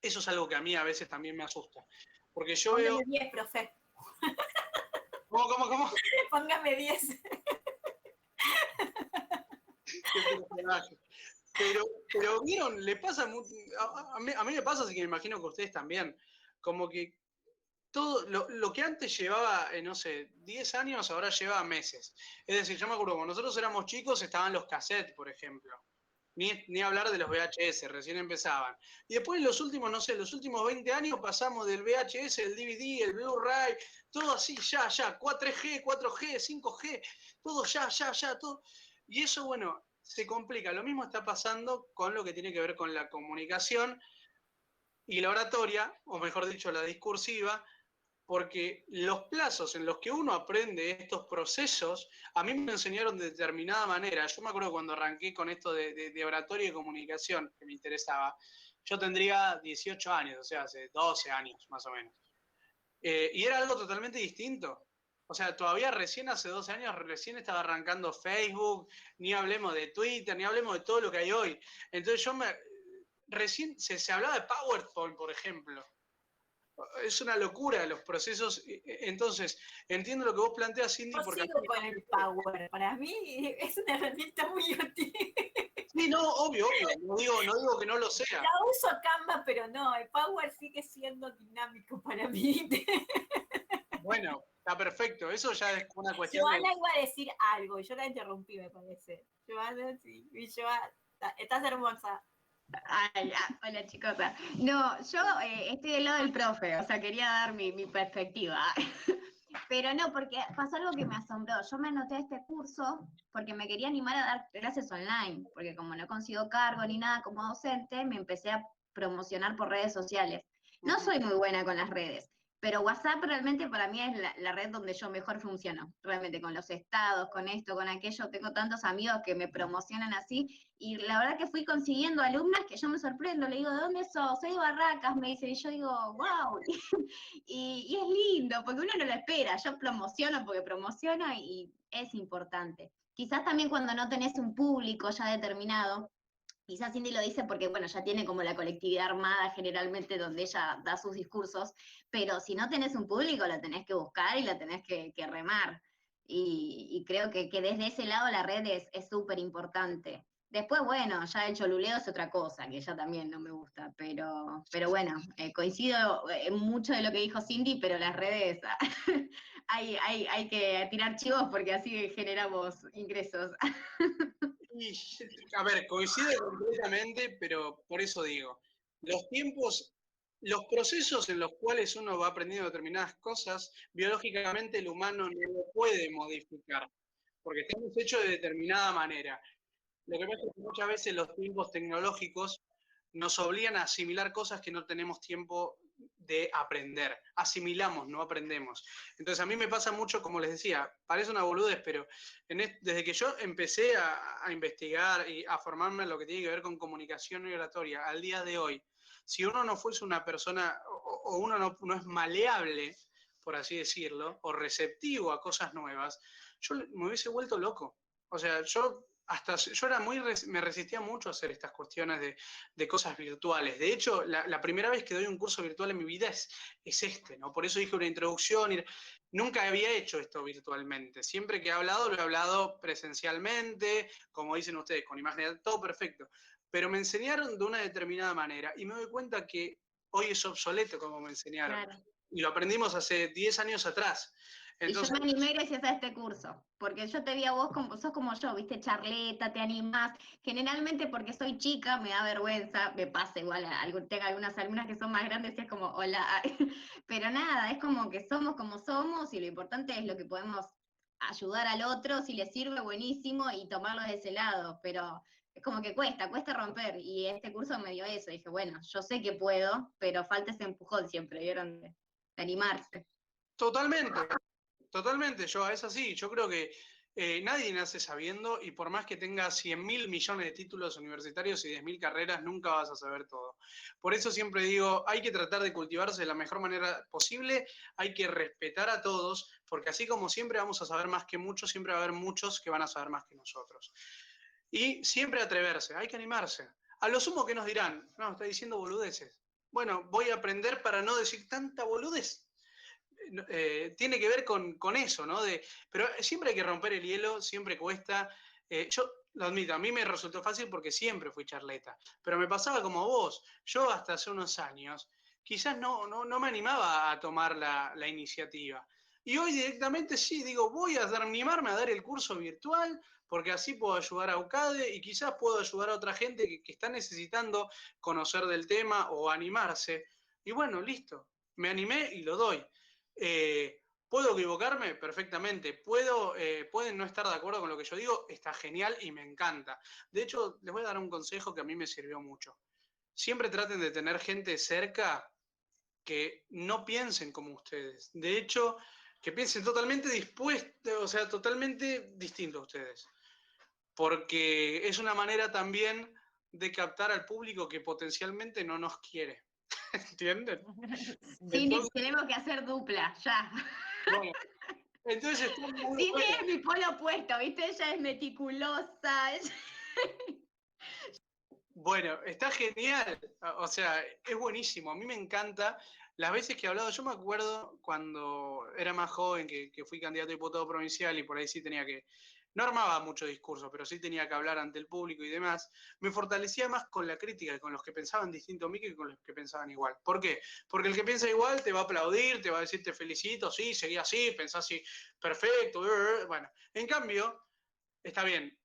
Eso es algo que a mí a veces también me asusta. Porque yo Póngame veo... 10, profe. ¿Cómo? Póngame 10. Qué personaje. Pero vieron, le pasa a mí me pasa, así que me imagino que a ustedes también, como que todo lo que antes llevaba, no sé, 10 años, ahora lleva meses. Es decir, yo me acuerdo, cuando nosotros éramos chicos estaban los cassettes, por ejemplo. Ni hablar de los VHS, recién empezaban. Y después en los últimos, no sé, los últimos 20 años pasamos del VHS, el DVD, el Blu-ray, todo así, ya, 3G, 4G, 5G, todo ya, todo. Y eso, bueno, se complica. Lo mismo está pasando con lo que tiene que ver con la comunicación y la oratoria, o mejor dicho, la discursiva, porque los plazos en los que uno aprende estos procesos, a mí me enseñaron de determinada manera. Yo me acuerdo cuando arranqué con esto de oratoria y comunicación, que me interesaba, yo tendría 18 años, o sea, hace 12 años más o menos. Y era algo totalmente distinto. O sea, todavía recién hace 12 años, recién estaba arrancando Facebook, ni hablemos de Twitter, ni hablemos de todo lo que hay hoy. Entonces recién se hablaba de PowerPoint, por ejemplo. Es una locura los procesos. Entonces, entiendo lo que vos planteas, Cindy, Yo porque... sigo con el Power. Para mí es una herramienta muy útil. Sí, no, obvio. No digo que no lo sea. La uso Canva, pero no, el Power sigue siendo dinámico para mí. Bueno, está perfecto. Eso ya es una cuestión Joana iba a decir algo, y yo la interrumpí, me parece. Joana, sí, y Joana, estás hermosa. Ay, hola chicos. No, yo estoy del lado del profe, o sea, quería dar mi perspectiva. Pero no, porque pasó algo que me asombró. Yo me anoté a este curso porque me quería animar a dar clases online, porque como no consigo cargo ni nada como docente, me empecé a promocionar por redes sociales. No soy muy buena con las redes, pero WhatsApp realmente para mí es la red donde yo mejor funciono, realmente con los estados, con esto, con aquello. Tengo tantos amigos que me promocionan así, y la verdad que fui consiguiendo alumnas que yo me sorprendo, le digo, ¿de dónde sos? Soy de Barracas, me dice, y yo digo, wow, y es lindo, porque uno no lo espera, yo promociono porque promociono y es importante. Quizás también cuando no tenés un público ya determinado, quizás Cindy lo dice porque, bueno, ya tiene como la colectividad armada generalmente donde ella da sus discursos, pero si no tenés un público la tenés que buscar y la tenés que remar. Y creo que desde ese lado la red es súper importante. Después, bueno, ya el choluleo es otra cosa, que ya también no me gusta, pero bueno, coincido en mucho de lo que dijo Cindy, pero las redes hay que tirar chivos porque así generamos ingresos. Y, a ver, coincide completamente, pero por eso digo, los tiempos, los procesos en los cuales uno va aprendiendo determinadas cosas, biológicamente el humano no lo puede modificar, porque estamos hechos de determinada manera. Lo que pasa es que muchas veces los tiempos tecnológicos nos obligan a asimilar cosas que no tenemos tiempo de aprender. Asimilamos, no aprendemos. Entonces a mí me pasa mucho, como les decía, parece una boludez, pero desde que yo empecé a investigar y a formarme en lo que tiene que ver con comunicación y oratoria, al día de hoy, si uno no fuese una persona, o uno no es maleable, por así decirlo, o receptivo a cosas nuevas, yo me hubiese vuelto loco. O sea, yo yo era me resistía mucho a hacer estas cuestiones de cosas virtuales. De hecho, la primera vez que doy un curso virtual en mi vida es este, ¿no? Por eso dije una introducción. Nunca había hecho esto virtualmente. Siempre que he hablado, lo he hablado presencialmente, como dicen ustedes, con imágenes, todo perfecto. Pero me enseñaron de una determinada manera y me doy cuenta que hoy es obsoleto como me enseñaron. Claro. Y lo aprendimos hace 10 años atrás. Entonces, y yo me animé gracias a este curso, porque yo te vi a vos, sos como yo, viste, charleta, te animás. Generalmente porque soy chica, me da vergüenza, me pasa igual, tengo algunas alumnas que son más grandes y es como, hola, pero nada, es como que somos como somos y lo importante es lo que podemos ayudar al otro, si le sirve, buenísimo, y tomarlo de ese lado, pero es como que cuesta romper, y este curso me dio eso, dije, bueno, yo sé que puedo, pero falta ese empujón siempre, ¿vieron? De animarse. Totalmente, es así. Yo creo que nadie nace sabiendo y por más que tengas 100.000 millones de títulos universitarios y 10.000 carreras, nunca vas a saber todo. Por eso siempre digo, hay que tratar de cultivarse de la mejor manera posible, hay que respetar a todos, porque así como siempre vamos a saber más que muchos, siempre va a haber muchos que van a saber más que nosotros. Y siempre atreverse, hay que animarse. A lo sumo que nos dirán, no, está diciendo boludeces. Bueno, voy a aprender para no decir tanta boludez. Tiene que ver con eso, ¿no? Pero siempre hay que romper el hielo, siempre cuesta. Yo lo admito, a mí me resultó fácil porque siempre fui charleta, pero me pasaba como vos. Yo hasta hace unos años quizás no me animaba a tomar la iniciativa. Y hoy directamente sí, digo, voy a animarme a dar el curso virtual porque así puedo ayudar a UCADE y quizás puedo ayudar a otra gente que está necesitando conocer del tema o animarse. Y bueno, listo, me animé y lo doy. ¿Puedo equivocarme? Perfectamente. Pueden no estar de acuerdo con lo que yo digo, está genial y me encanta. De hecho, les voy a dar un consejo que a mí me sirvió mucho. Siempre traten de tener gente cerca que no piensen como ustedes. De hecho, que piensen totalmente totalmente distinto a ustedes. Porque es una manera también de captar al público que potencialmente no nos quiere. ¿Entienden? Sí, Entonces, tenemos que hacer dupla, ya. bueno, entonces está muy Cindy bueno. es mi polo opuesto, ¿viste? Ella es meticulosa. Bueno, está genial. O sea, es buenísimo. A mí me encanta. Las veces que he hablado, yo me acuerdo cuando era más joven, que fui candidato a diputado provincial y por ahí sí tenía que, no armaba mucho discurso, pero sí tenía que hablar ante el público y demás, me fortalecía más con la crítica, con los que pensaban distinto a mí que con los que pensaban igual. ¿Por qué? Porque el que piensa igual te va a aplaudir, te va a decir te felicito, sí, seguí así, pensá así, perfecto. Bueno, en cambio, está bien,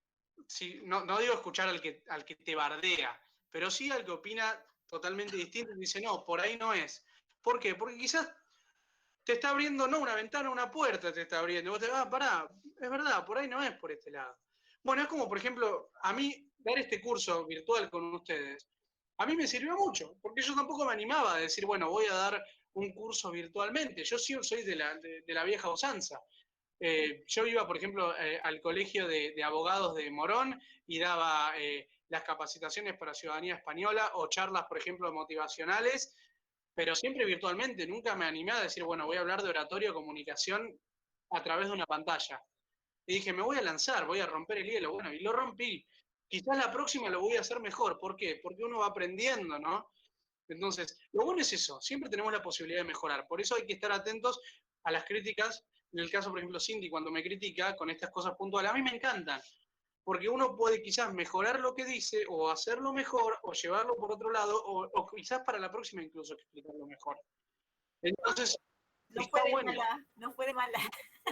sí, no digo escuchar al que te bardea, pero sí al que opina totalmente distinto y dice, no, por ahí no es. ¿Por qué? Porque quizás te está abriendo, no una ventana, una puerta te está abriendo. Vos te vas, pará, es verdad, por ahí no es por este lado. Bueno, es como, por ejemplo, a mí dar este curso virtual con ustedes, a mí me sirvió mucho, porque yo tampoco me animaba a decir, bueno, voy a dar un curso virtualmente. Yo sí soy de la vieja usanza. Yo iba, por ejemplo, al colegio de abogados de Morón y daba las capacitaciones para ciudadanía española o charlas, por ejemplo, motivacionales, pero siempre virtualmente. Nunca me animé a decir, bueno, voy a hablar de oratorio, comunicación a través de una pantalla. Y dije, me voy a lanzar, voy a romper el hielo. Bueno, y lo rompí. Quizás la próxima lo voy a hacer mejor. ¿Por qué? Porque uno va aprendiendo, ¿no? Entonces, lo bueno es eso, siempre tenemos la posibilidad de mejorar. Por eso hay que estar atentos a las críticas. En el caso, por ejemplo, Cindy, cuando me critica con estas cosas puntuales, a mí me encantan, porque uno puede quizás mejorar lo que dice, o hacerlo mejor, o llevarlo por otro lado, o quizás para la próxima incluso explicarlo mejor. Entonces, No está fue de bueno. mala, no fue de mala.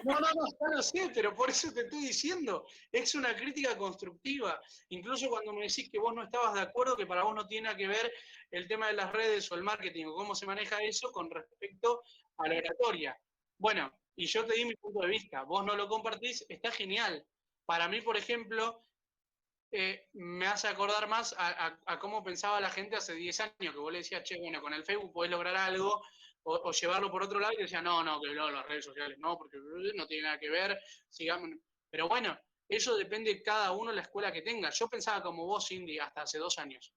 No, ya lo sé, pero por eso te estoy diciendo, es una crítica constructiva. Incluso cuando me decís que vos no estabas de acuerdo, que para vos no tiene que ver el tema de las redes o el marketing o cómo se maneja eso con respecto a la oratoria. Bueno, y yo te di mi punto de vista, vos no lo compartís, está genial. Para mí, por ejemplo, me hace acordar más a cómo pensaba la gente hace 10 años, que vos le decías, che, bueno, con el Facebook podés lograr algo, o llevarlo por otro lado, y decía, no, que no, las redes sociales no, porque no tiene nada que ver, sigamos. Pero bueno, eso depende de cada uno la escuela que tenga. Yo pensaba como vos, Cindy, hasta hace 2 años.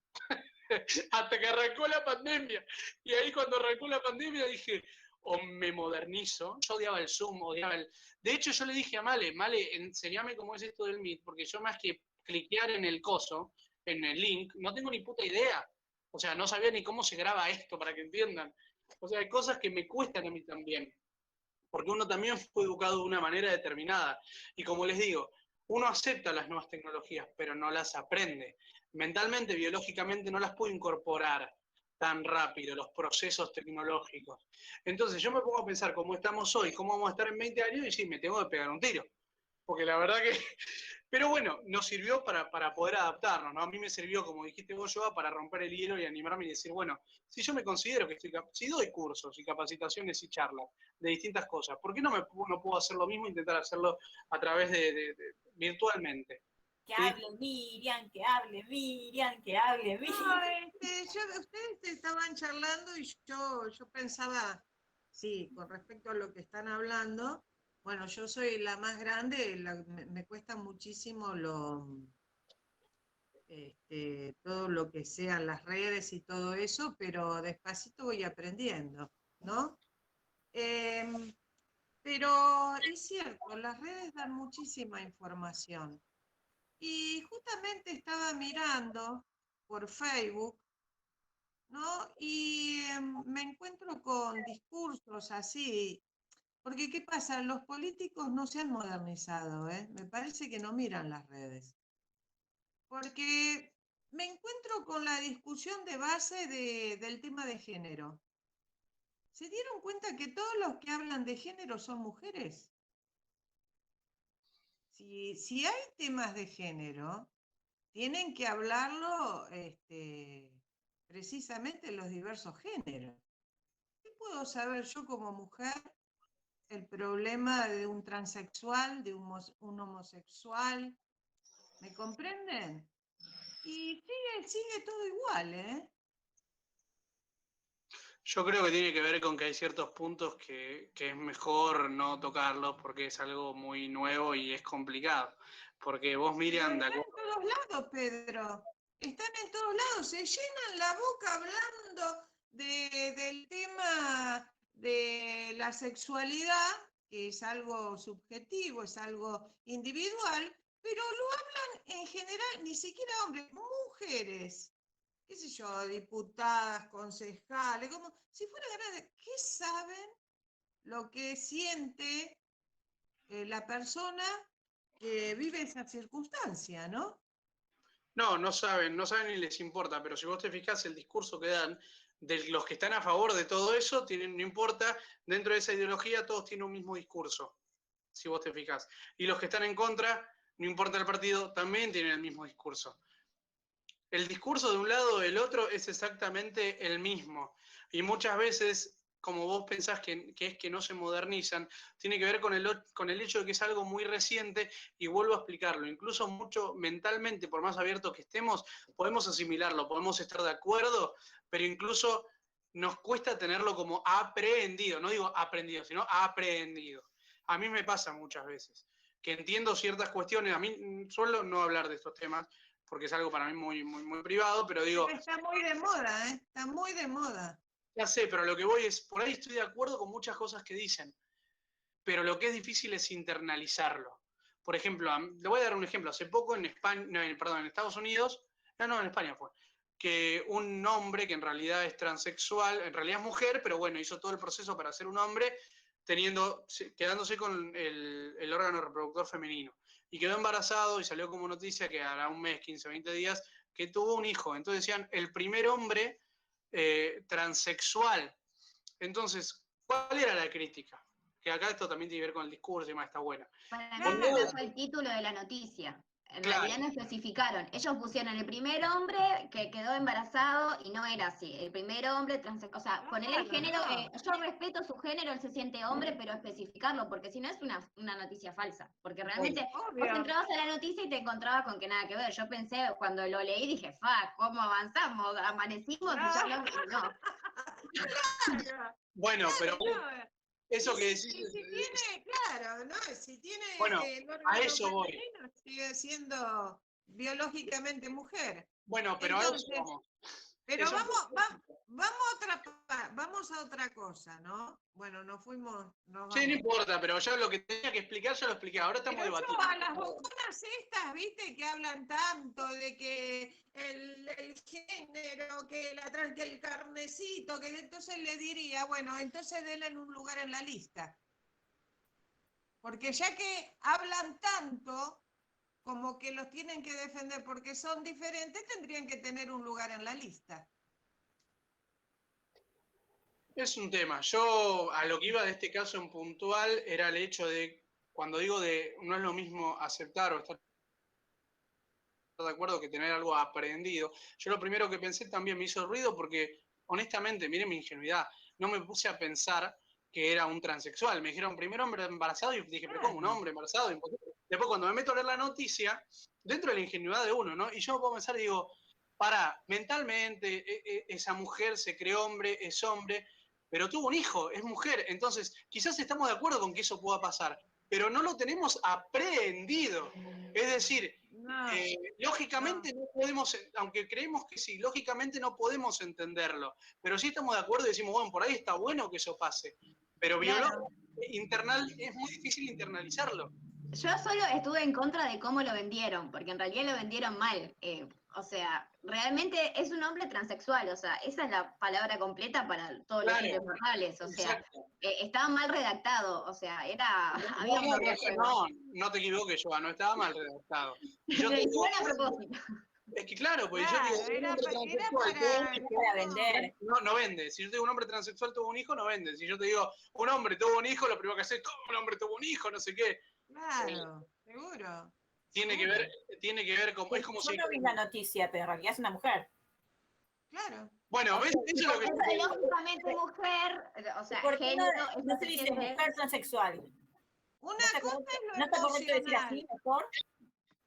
Hasta que arrancó la pandemia. Y ahí cuando arrancó la pandemia dije, o me modernizo. Yo odiaba el Zoom, odiaba el... De hecho, yo le dije a Male, enseñame cómo es esto del Meet, porque yo más que cliquear en el coso, en el link, no tengo ni puta idea. O sea, no sabía ni cómo se graba esto, para que entiendan. O sea, hay cosas que me cuestan a mí también, porque uno también fue educado de una manera determinada. Y como les digo, uno acepta las nuevas tecnologías, pero no las aprende. Mentalmente, biológicamente, no las puede incorporar tan rápido, los procesos tecnológicos. Entonces yo me pongo a pensar cómo estamos hoy, cómo vamos a estar en 20 años, y sí, me tengo que pegar un tiro. Porque la verdad que... Pero bueno, nos sirvió para poder adaptarnos, ¿no? A mí me sirvió, como dijiste vos, Joa, para romper el hielo y animarme y decir, bueno, si yo me considero que si doy cursos y capacitaciones y charlas de distintas cosas, ¿por qué no puedo hacer lo mismo e intentar hacerlo a través de virtualmente? Que hable Miriam, que hable Miriam, que hable Miriam. No, ustedes estaban charlando y yo pensaba, sí, con respecto a lo que están hablando, bueno, yo soy la más grande, me cuesta muchísimo todo lo que sean las redes y todo eso, pero despacito voy aprendiendo, ¿no? Pero es cierto, las redes dan muchísima información. Y justamente estaba mirando por Facebook, ¿no? Y me encuentro con discursos así, porque ¿qué pasa? Los políticos no se han modernizado, ¿eh? Me parece que no miran las redes. Porque me encuentro con la discusión de base del tema de género. ¿Se dieron cuenta que todos los que hablan de género son mujeres? Si hay temas de género, tienen que hablarlo precisamente los diversos géneros. ¿Qué puedo saber yo como mujer el problema de un transexual, de un homosexual? ¿Me comprenden? Y sigue todo igual, ¿eh? Yo creo que tiene que ver con que hay ciertos puntos que es mejor no tocarlos porque es algo muy nuevo y es complicado. Porque vos, Miriam, Están en todos lados, Pedro. Están en todos lados. Se llenan la boca hablando del tema de la sexualidad, que es algo subjetivo, es algo individual, pero lo hablan en general, ni siquiera hombres, mujeres, qué sé yo, diputadas, concejales, como si fueran grandes. ¿Qué saben lo que siente la persona que vive esa circunstancia, ¿no? no saben ni les importa, pero si vos te fijás el discurso que dan de los que están a favor de todo eso, no importa, dentro de esa ideología todos tienen un mismo discurso, si vos te fijás. Y los que están en contra, no importa el partido, también tienen el mismo discurso. El discurso de un lado o del otro es exactamente el mismo. Y muchas veces, como vos pensás que es que no se modernizan, tiene que ver con el hecho de que es algo muy reciente, y vuelvo a explicarlo. Incluso mucho mentalmente, por más abiertos que estemos, podemos asimilarlo, podemos estar de acuerdo, pero incluso nos cuesta tenerlo como aprehendido. No digo aprendido, sino aprehendido. A mí me pasa muchas veces que entiendo ciertas cuestiones. A mí suelo no hablar de estos temas, porque es algo para mí muy, muy, muy privado, pero digo... Está muy de moda, ¿eh? Está muy de moda. Ya sé, pero lo que voy es, por ahí estoy de acuerdo con muchas cosas que dicen, pero lo que es difícil es internalizarlo. Por ejemplo, le voy a dar un ejemplo. Hace poco en España, en Estados Unidos, en España fue, que un hombre que en realidad es transexual, en realidad es mujer, pero bueno, hizo todo el proceso para ser un hombre, quedándose con el órgano reproductor femenino. Y quedó embarazado y salió como noticia que hará un mes, 15, 20 días, que tuvo un hijo. Entonces decían, el primer hombre transexual. Entonces, ¿cuál era la crítica? Que acá esto también tiene que ver con el discurso y más está buena. Para mí ese fue el título de la noticia. En realidad no especificaron. Ellos pusieron el primer hombre que quedó embarazado y no era así. El primer hombre transexual. O sea, poner el género. Yo respeto su género, él se siente hombre, pero especificarlo, porque si no es una noticia falsa. Porque realmente vos entrabas a la noticia y te encontrabas con que nada que ver. Yo pensé, cuando lo leí, dije, ¿cómo avanzamos? ¿Amanecimos? Y ya no. Bueno, pero eso que decís... Si tiene, claro, ¿no? Si tiene bueno, el a eso voy. sigue siendo biológicamente mujer. Bueno, pero entonces, a eso vamos. Pero vamos a otra cosa, ¿no? Bueno, nos fuimos, nos Sí, no vamos. importa, pero ya lo que tenía que explicar, ya lo expliqué. Ahora estamos Pero yo debatiendo. a las boconas estas, viste, que hablan tanto de que el género, que el carnecito, que entonces le diría, bueno, entonces denle un lugar en la lista. Porque ya que hablan tanto, como que los tienen que defender porque son diferentes, tendrían que tener un lugar en la lista. Es un tema. Yo a lo que iba de este caso en puntual era el hecho de, cuando digo de no es lo mismo aceptar o estar de acuerdo que tener algo aprendido, yo lo primero que pensé también me hizo ruido porque, honestamente, miren mi ingenuidad, no me puse a pensar que era un transexual. Me dijeron primero hombre embarazado y dije, pero ¿cómo un hombre embarazado? Imposible. Después cuando me meto a leer la noticia, dentro de la ingenuidad de uno, ¿no? Y yo me puedo pensar y digo, mentalmente esa mujer se creó hombre, es hombre, pero tuvo un hijo, es mujer. Entonces, quizás estamos de acuerdo con que eso pueda pasar, pero no lo tenemos aprehendido. Es decir, No, lógicamente no podemos, aunque creemos que sí, lógicamente no podemos entenderlo, pero sí estamos de acuerdo y decimos, bueno, por ahí está bueno que eso pase, pero Claro. es muy difícil internalizarlo. Yo solo estuve en contra de cómo lo vendieron, porque en realidad lo vendieron mal. O sea, realmente es un hombre transexual, o sea, esa es la palabra completa para todos los Claro, entes mortales, o sea, exacto. estaba mal redactado, o sea, había un doble juego. No te equivoques, Joa, no estaba mal redactado. Y yo Lo te digo, hicieron a propósito. es que claro, pues yo te digo, claro, un hombre era transexual tuvo un para... hijo, Para vender. no vende. Si yo te digo un hombre transexual tuvo un hijo, no vende. Si yo te digo un hombre tuvo un hijo, lo primero que hace, ¿cómo un hombre tuvo un hijo? No sé qué. Claro, seguro. Tiene que ver como, es como Yo si... no vi la noticia, pero en realidad es una mujer. Claro. Bueno, O sea, eso es lo que... Es lógicamente mujer, o sea, ¿por qué no, género, es no lo se que dice tiene. mujer transexual? Una cosa es ¿No lo está correcto decir emocional. así, mejor?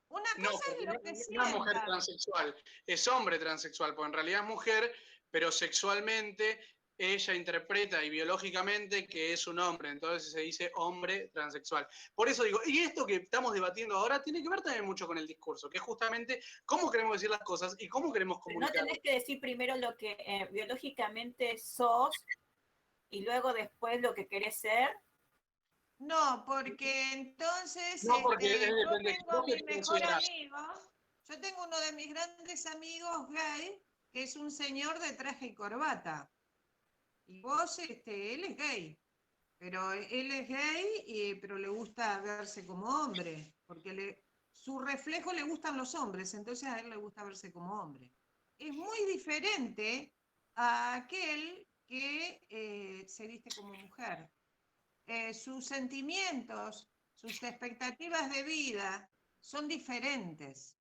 Una No, cosa porque es lo que no es mujer sientan. transexual, es hombre transexual, porque en realidad es mujer, pero sexualmente ella interpreta y biológicamente que es un hombre, entonces se dice hombre transexual. Por eso digo, y esto que estamos debatiendo ahora tiene que ver también mucho con el discurso, que es justamente cómo queremos decir las cosas y cómo queremos No comunicar. tenés que decir primero lo que biológicamente sos y luego después lo que querés ser. No, porque entonces No, porque yo depende, tengo vos mi qué mejor considerás. amigo, yo tengo uno de mis grandes amigos gay, que es un señor de traje y corbata. Y vos, él es gay, pero él es gay, pero le gusta verse como hombre, porque su reflejo le gustan los hombres, entonces a él le gusta verse como hombre. Es muy diferente a aquel que se viste como mujer. Sus sentimientos, sus expectativas de vida son diferentes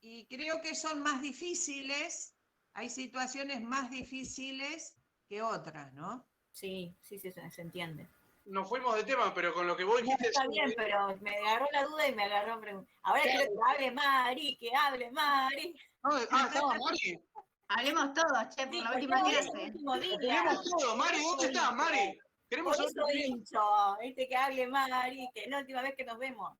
y creo que son más difíciles, hay situaciones más difíciles que otras, ¿no? Sí, se entiende. Nos fuimos de tema, pero con lo que vos No, dijiste... está bien, pero me agarró la duda y me agarró pregunta. Ahora quiero que hable Mari, que hable Mari. estaba Mari. Hablemos todos, che, por Sí, la porque última hoy es el clase. último día. Tenemos todo. Mari, ¿dónde estás, Mari? Queremos Por saber eso tu opinión. hincho, viste que hable Mari, que es la última vez que nos vemos.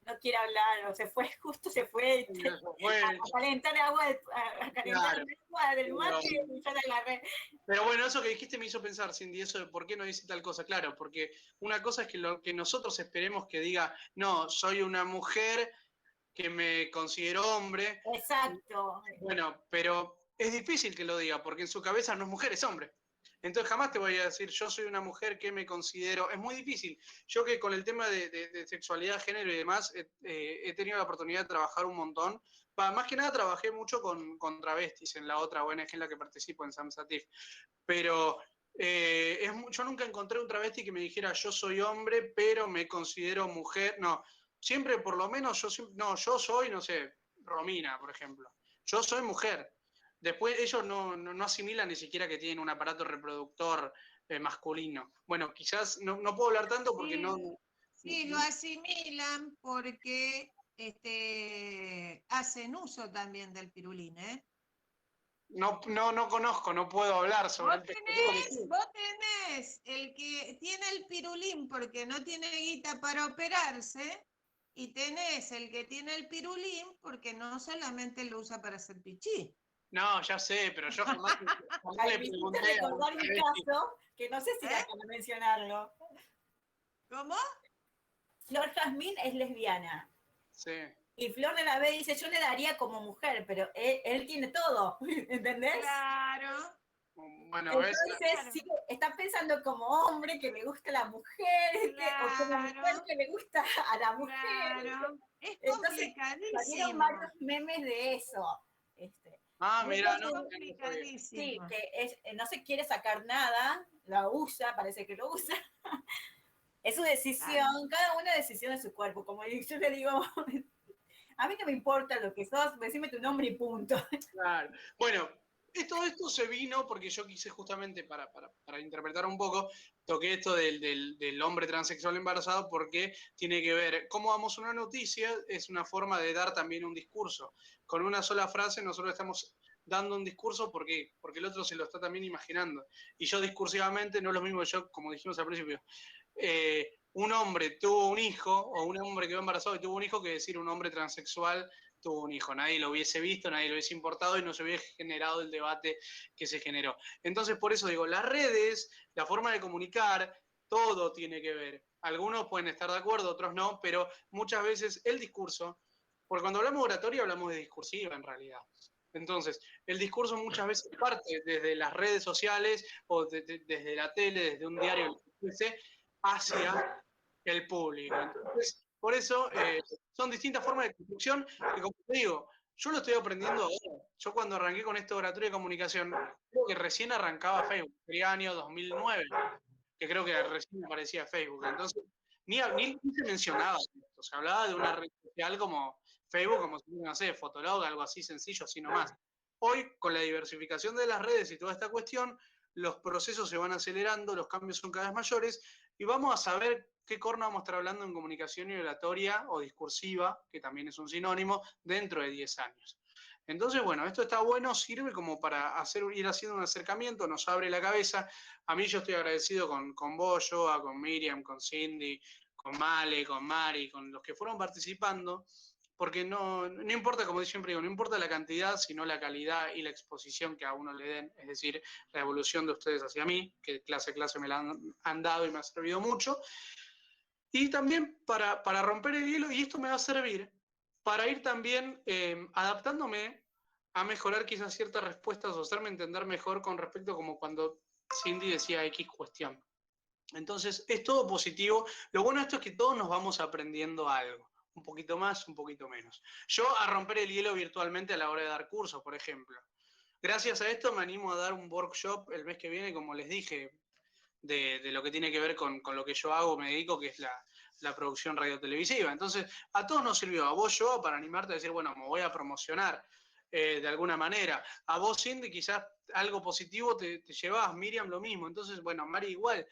No quiere hablar, o se fue, justo se fue a calentar agua, a calentar el agua del mate y yo la agarré. Pero bueno, eso que dijiste me hizo pensar, Cindy, eso de por qué no dice tal cosa. Claro, porque una cosa es que lo que nosotros esperemos que diga, no, soy una mujer que me considero hombre. Exacto. Bueno, pero es difícil que lo diga, porque en su cabeza no es mujer, es hombre. Entonces jamás te voy a decir, yo soy una mujer que me considero, es muy difícil. Yo que con el tema de sexualidad, género y demás, he tenido la oportunidad de trabajar un montón. Más que nada trabajé mucho con travestis en la otra ONG en la que participo, en Samsatif. Pero yo nunca encontré un travesti que me dijera, yo soy hombre, pero me considero mujer. No, siempre por lo menos yo soy, no sé, Romina, por ejemplo. Yo soy mujer. Después ellos no asimilan ni siquiera que tienen un aparato reproductor masculino. Bueno, quizás no puedo hablar tanto porque no... Sí, lo asimilan porque hacen uso también del pirulín, ¿eh? No conozco, no puedo hablar sobre el pescado. Vos tenés el que tiene el pirulín porque no tiene guita para operarse y tenés el que tiene el pirulín porque no solamente lo usa para hacer pichí. No, ya sé, pero yo jamás, jamás Ay, le me hiciste pregunté a un recordar mi travesti. caso, que no sé si da ¿Eh? para mencionarlo. ¿Cómo? Flor Jazmín es lesbiana. Sí. Y Flor de la B dice, yo le daría como mujer, pero él tiene todo, ¿entendés? Claro, Bueno, ves, Entonces, claro, sí, está pensando como hombre que le gusta a la mujer, o como mujer claro, que le gusta a la mujer. claro. Es Entonces, salieron varios complicadísimo. memes de eso. Y mira, ella Es no, que, no lo sabía. sí, complicadísimo. que no se quiere sacar nada, la usa, parece que lo usa. Es su decisión, Claro. cada una decisión de su cuerpo. Como yo le digo, a mí no me importa lo que sos, decime tu nombre y punto. Claro. Bueno, todo esto se vino porque yo quise justamente para interpretar un poco, toqué esto del hombre transexual embarazado porque tiene que ver, cómo damos una noticia es una forma de dar también un discurso. Con una sola frase nosotros estamos dando un discurso porque el otro se lo está también imaginando. Y yo discursivamente, no es lo mismo que yo, como dijimos al principio, un hombre tuvo un hijo o un hombre quedó embarazado y tuvo un hijo que decir un hombre transexual tuvo un hijo. Nadie lo hubiese visto, nadie lo hubiese importado y no se hubiese generado el debate que se generó. Entonces, por eso digo, las redes, la forma de comunicar, todo tiene que ver. Algunos pueden estar de acuerdo, otros no, pero muchas veces el discurso, porque cuando hablamos de oratoria hablamos de discursiva en realidad. Entonces, el discurso muchas veces parte desde las redes sociales o desde la tele, desde un diario, hacia el público. Entonces, por eso son distintas formas de construcción que, como te digo, yo lo estoy aprendiendo ahora. Yo cuando arranqué con esto de oratoria y comunicación, creo que recién arrancaba Facebook, sería año 2009, que creo que recién aparecía Facebook. Entonces, ni se mencionaba esto. Se hablaba de una red social como Facebook, como si, no sé, Fotolog, algo así sencillo, así nomás. Hoy, con la diversificación de las redes y toda esta cuestión, los procesos se van acelerando, los cambios son cada vez mayores y vamos a saber qué corno vamos a estar hablando en comunicación y oratoria o discursiva, que también es un sinónimo, dentro de 10 años. Entonces, bueno, esto está bueno, sirve como para ir haciendo un acercamiento, nos abre la cabeza. A mí yo estoy agradecido con vos, Joa, con Miriam, con Cindy, con Male, con Mari, con los que fueron participando, porque no importa, como siempre digo, no importa la cantidad, sino la calidad y la exposición que a uno le den, es decir, la evolución de ustedes hacia mí, que clase a clase me la han dado y me ha servido mucho, y también para romper el hielo, y esto me va a servir para ir también adaptándome a mejorar quizás ciertas respuestas o hacerme entender mejor con respecto como cuando Cindy decía X cuestión. Entonces, es todo positivo. Lo bueno de esto es que todos nos vamos aprendiendo algo. Un poquito más, un poquito menos. Yo a romper el hielo virtualmente a la hora de dar cursos, por ejemplo. Gracias a esto me animo a dar un workshop el mes que viene, como les dije, de lo que tiene que ver con lo que yo hago, me dedico, que es la producción radiotelevisiva. Entonces, a todos nos sirvió, a vos, yo, para animarte a decir, bueno, me voy a promocionar de alguna manera. A vos, Cindy, quizás algo positivo te llevas, Miriam, lo mismo. Entonces, bueno, Mari, igual.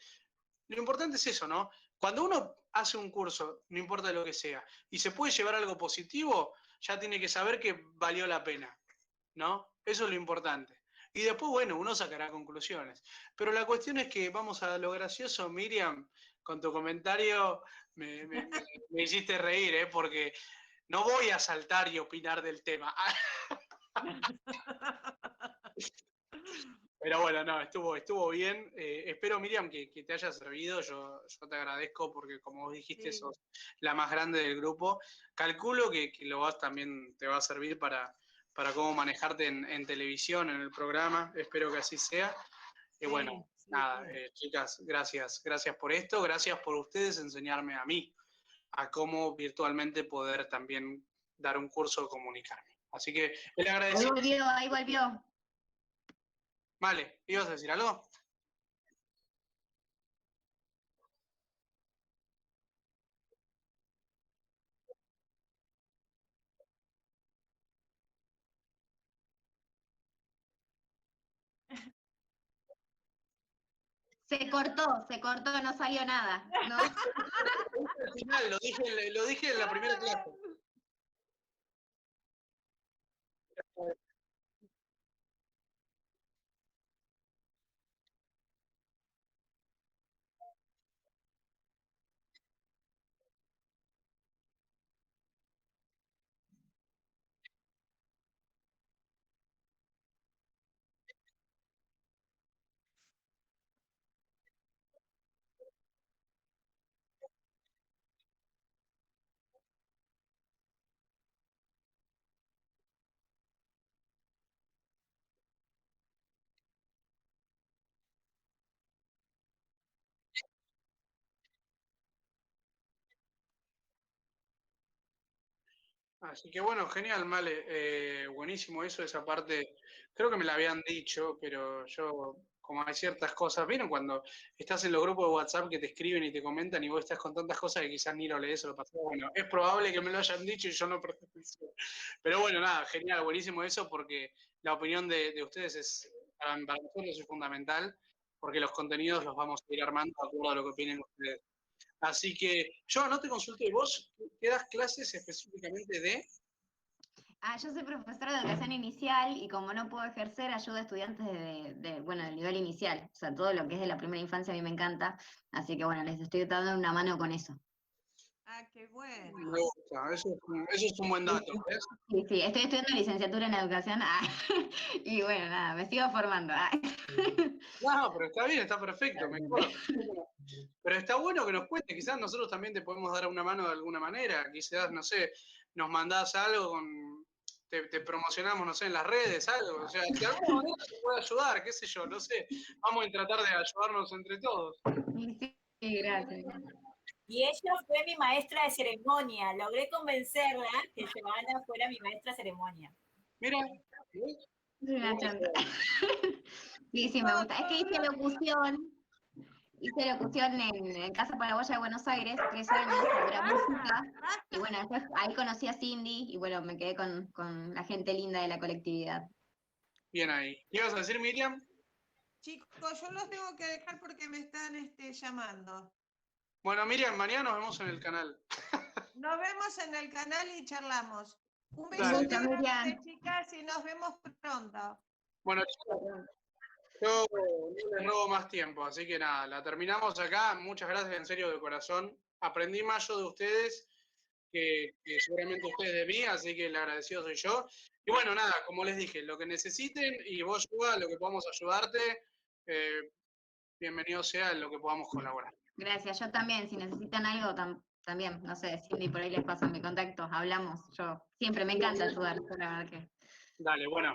Lo importante es eso, ¿no? Cuando uno hace un curso, no importa lo que sea, y se puede llevar algo positivo, ya tiene que saber que valió la pena, ¿no? Eso es lo importante. Y después, bueno, uno sacará conclusiones. Pero la cuestión es que vamos a lo gracioso, Miriam, con tu comentario me hiciste reír, ¿eh? Porque no voy a saltar y opinar del tema. Pero bueno, no, estuvo bien. Espero, Miriam, que te haya servido. Yo te agradezco porque, como vos dijiste, Sí, sos la más grande del grupo. Calculo que lo vas también te va a servir para cómo manejarte en televisión, en el programa. Espero que así sea. Y bueno, sí, sí, nada, sí. chicas, gracias por esto. Gracias por ustedes enseñarme a mí a cómo virtualmente poder también dar un curso o comunicarme. Así que el Ahí agradecido. volvió, ahí volvió. Vale, ¿ibas a decir algo? Se cortó, no salió nada, ¿no? Al final, lo dije en la primera clase. Así que bueno, genial, Male. Buenísimo eso, esa parte. Creo que me la habían dicho, pero yo, como hay ciertas cosas, ¿vieron cuando estás en los grupos de WhatsApp que te escriben y te comentan y vos estás con tantas cosas que quizás ni lo lees o lo pasás? Bueno, es probable que me lo hayan dicho y yo no presté atención. Pero bueno, nada, genial, buenísimo eso porque la opinión de ustedes es, para nosotros es fundamental, porque los contenidos los vamos a ir armando de acuerdo a lo que opinen ustedes. Así que yo no te consulté, ¿vos qué das clases específicamente de? Yo soy profesora de educación inicial y como no puedo ejercer, ayudo a estudiantes bueno, del nivel inicial. O sea, todo lo que es de la primera infancia a mí me encanta. Así que bueno, les estoy dando una mano con eso. Ah, qué bueno. Me gusta, eso es un buen dato, ¿ves? Sí, sí, estoy estudiando licenciatura en educación. Y bueno, nada, me sigo formando. No, pero está bien, está perfecto, mejor. Pero está bueno que nos cuentes, quizás nosotros también te podemos dar una mano de alguna manera, quizás, no sé, nos mandás algo, te promocionamos, no sé, en las redes, algo, o sea, de alguna manera te puede ayudar, qué sé yo, no sé, vamos a tratar de ayudarnos entre todos. Sí, sí, gracias. Y ella fue mi maestra de ceremonia. Logré convencerla que Giovanna fuera mi maestra de ceremonia. Mira, ¿ves? Soy una chanta. Sí, sí, me gusta. Es que hice locución en Casa Paraguaya de Buenos Aires, 3 años, era música. Y bueno, después ahí conocí a Cindy y bueno, me quedé con la gente linda de la colectividad. Bien ahí. ¿Qué ibas a decir, Miriam? Chicos, yo los tengo que dejar porque me están llamando. Bueno, Miriam, mañana nos vemos en el canal. Nos vemos en el canal y charlamos. Un Dale. besote grande, chicas, y nos vemos pronto. Bueno, chicos, yo no les robo más tiempo, así que nada, la terminamos acá. Muchas gracias, en serio, de corazón. Aprendí más yo de ustedes que seguramente ustedes de mí, así que el agradecido soy yo. Y bueno, nada, como les dije, lo que necesiten y vos, Yuba, lo que podamos ayudarte, bienvenido sea en lo que podamos colaborar. Gracias, yo también, si necesitan algo también, no sé, Cindy, por ahí les paso mi contacto, hablamos, yo siempre me encanta ayudar, la verdad que. Dale, bueno,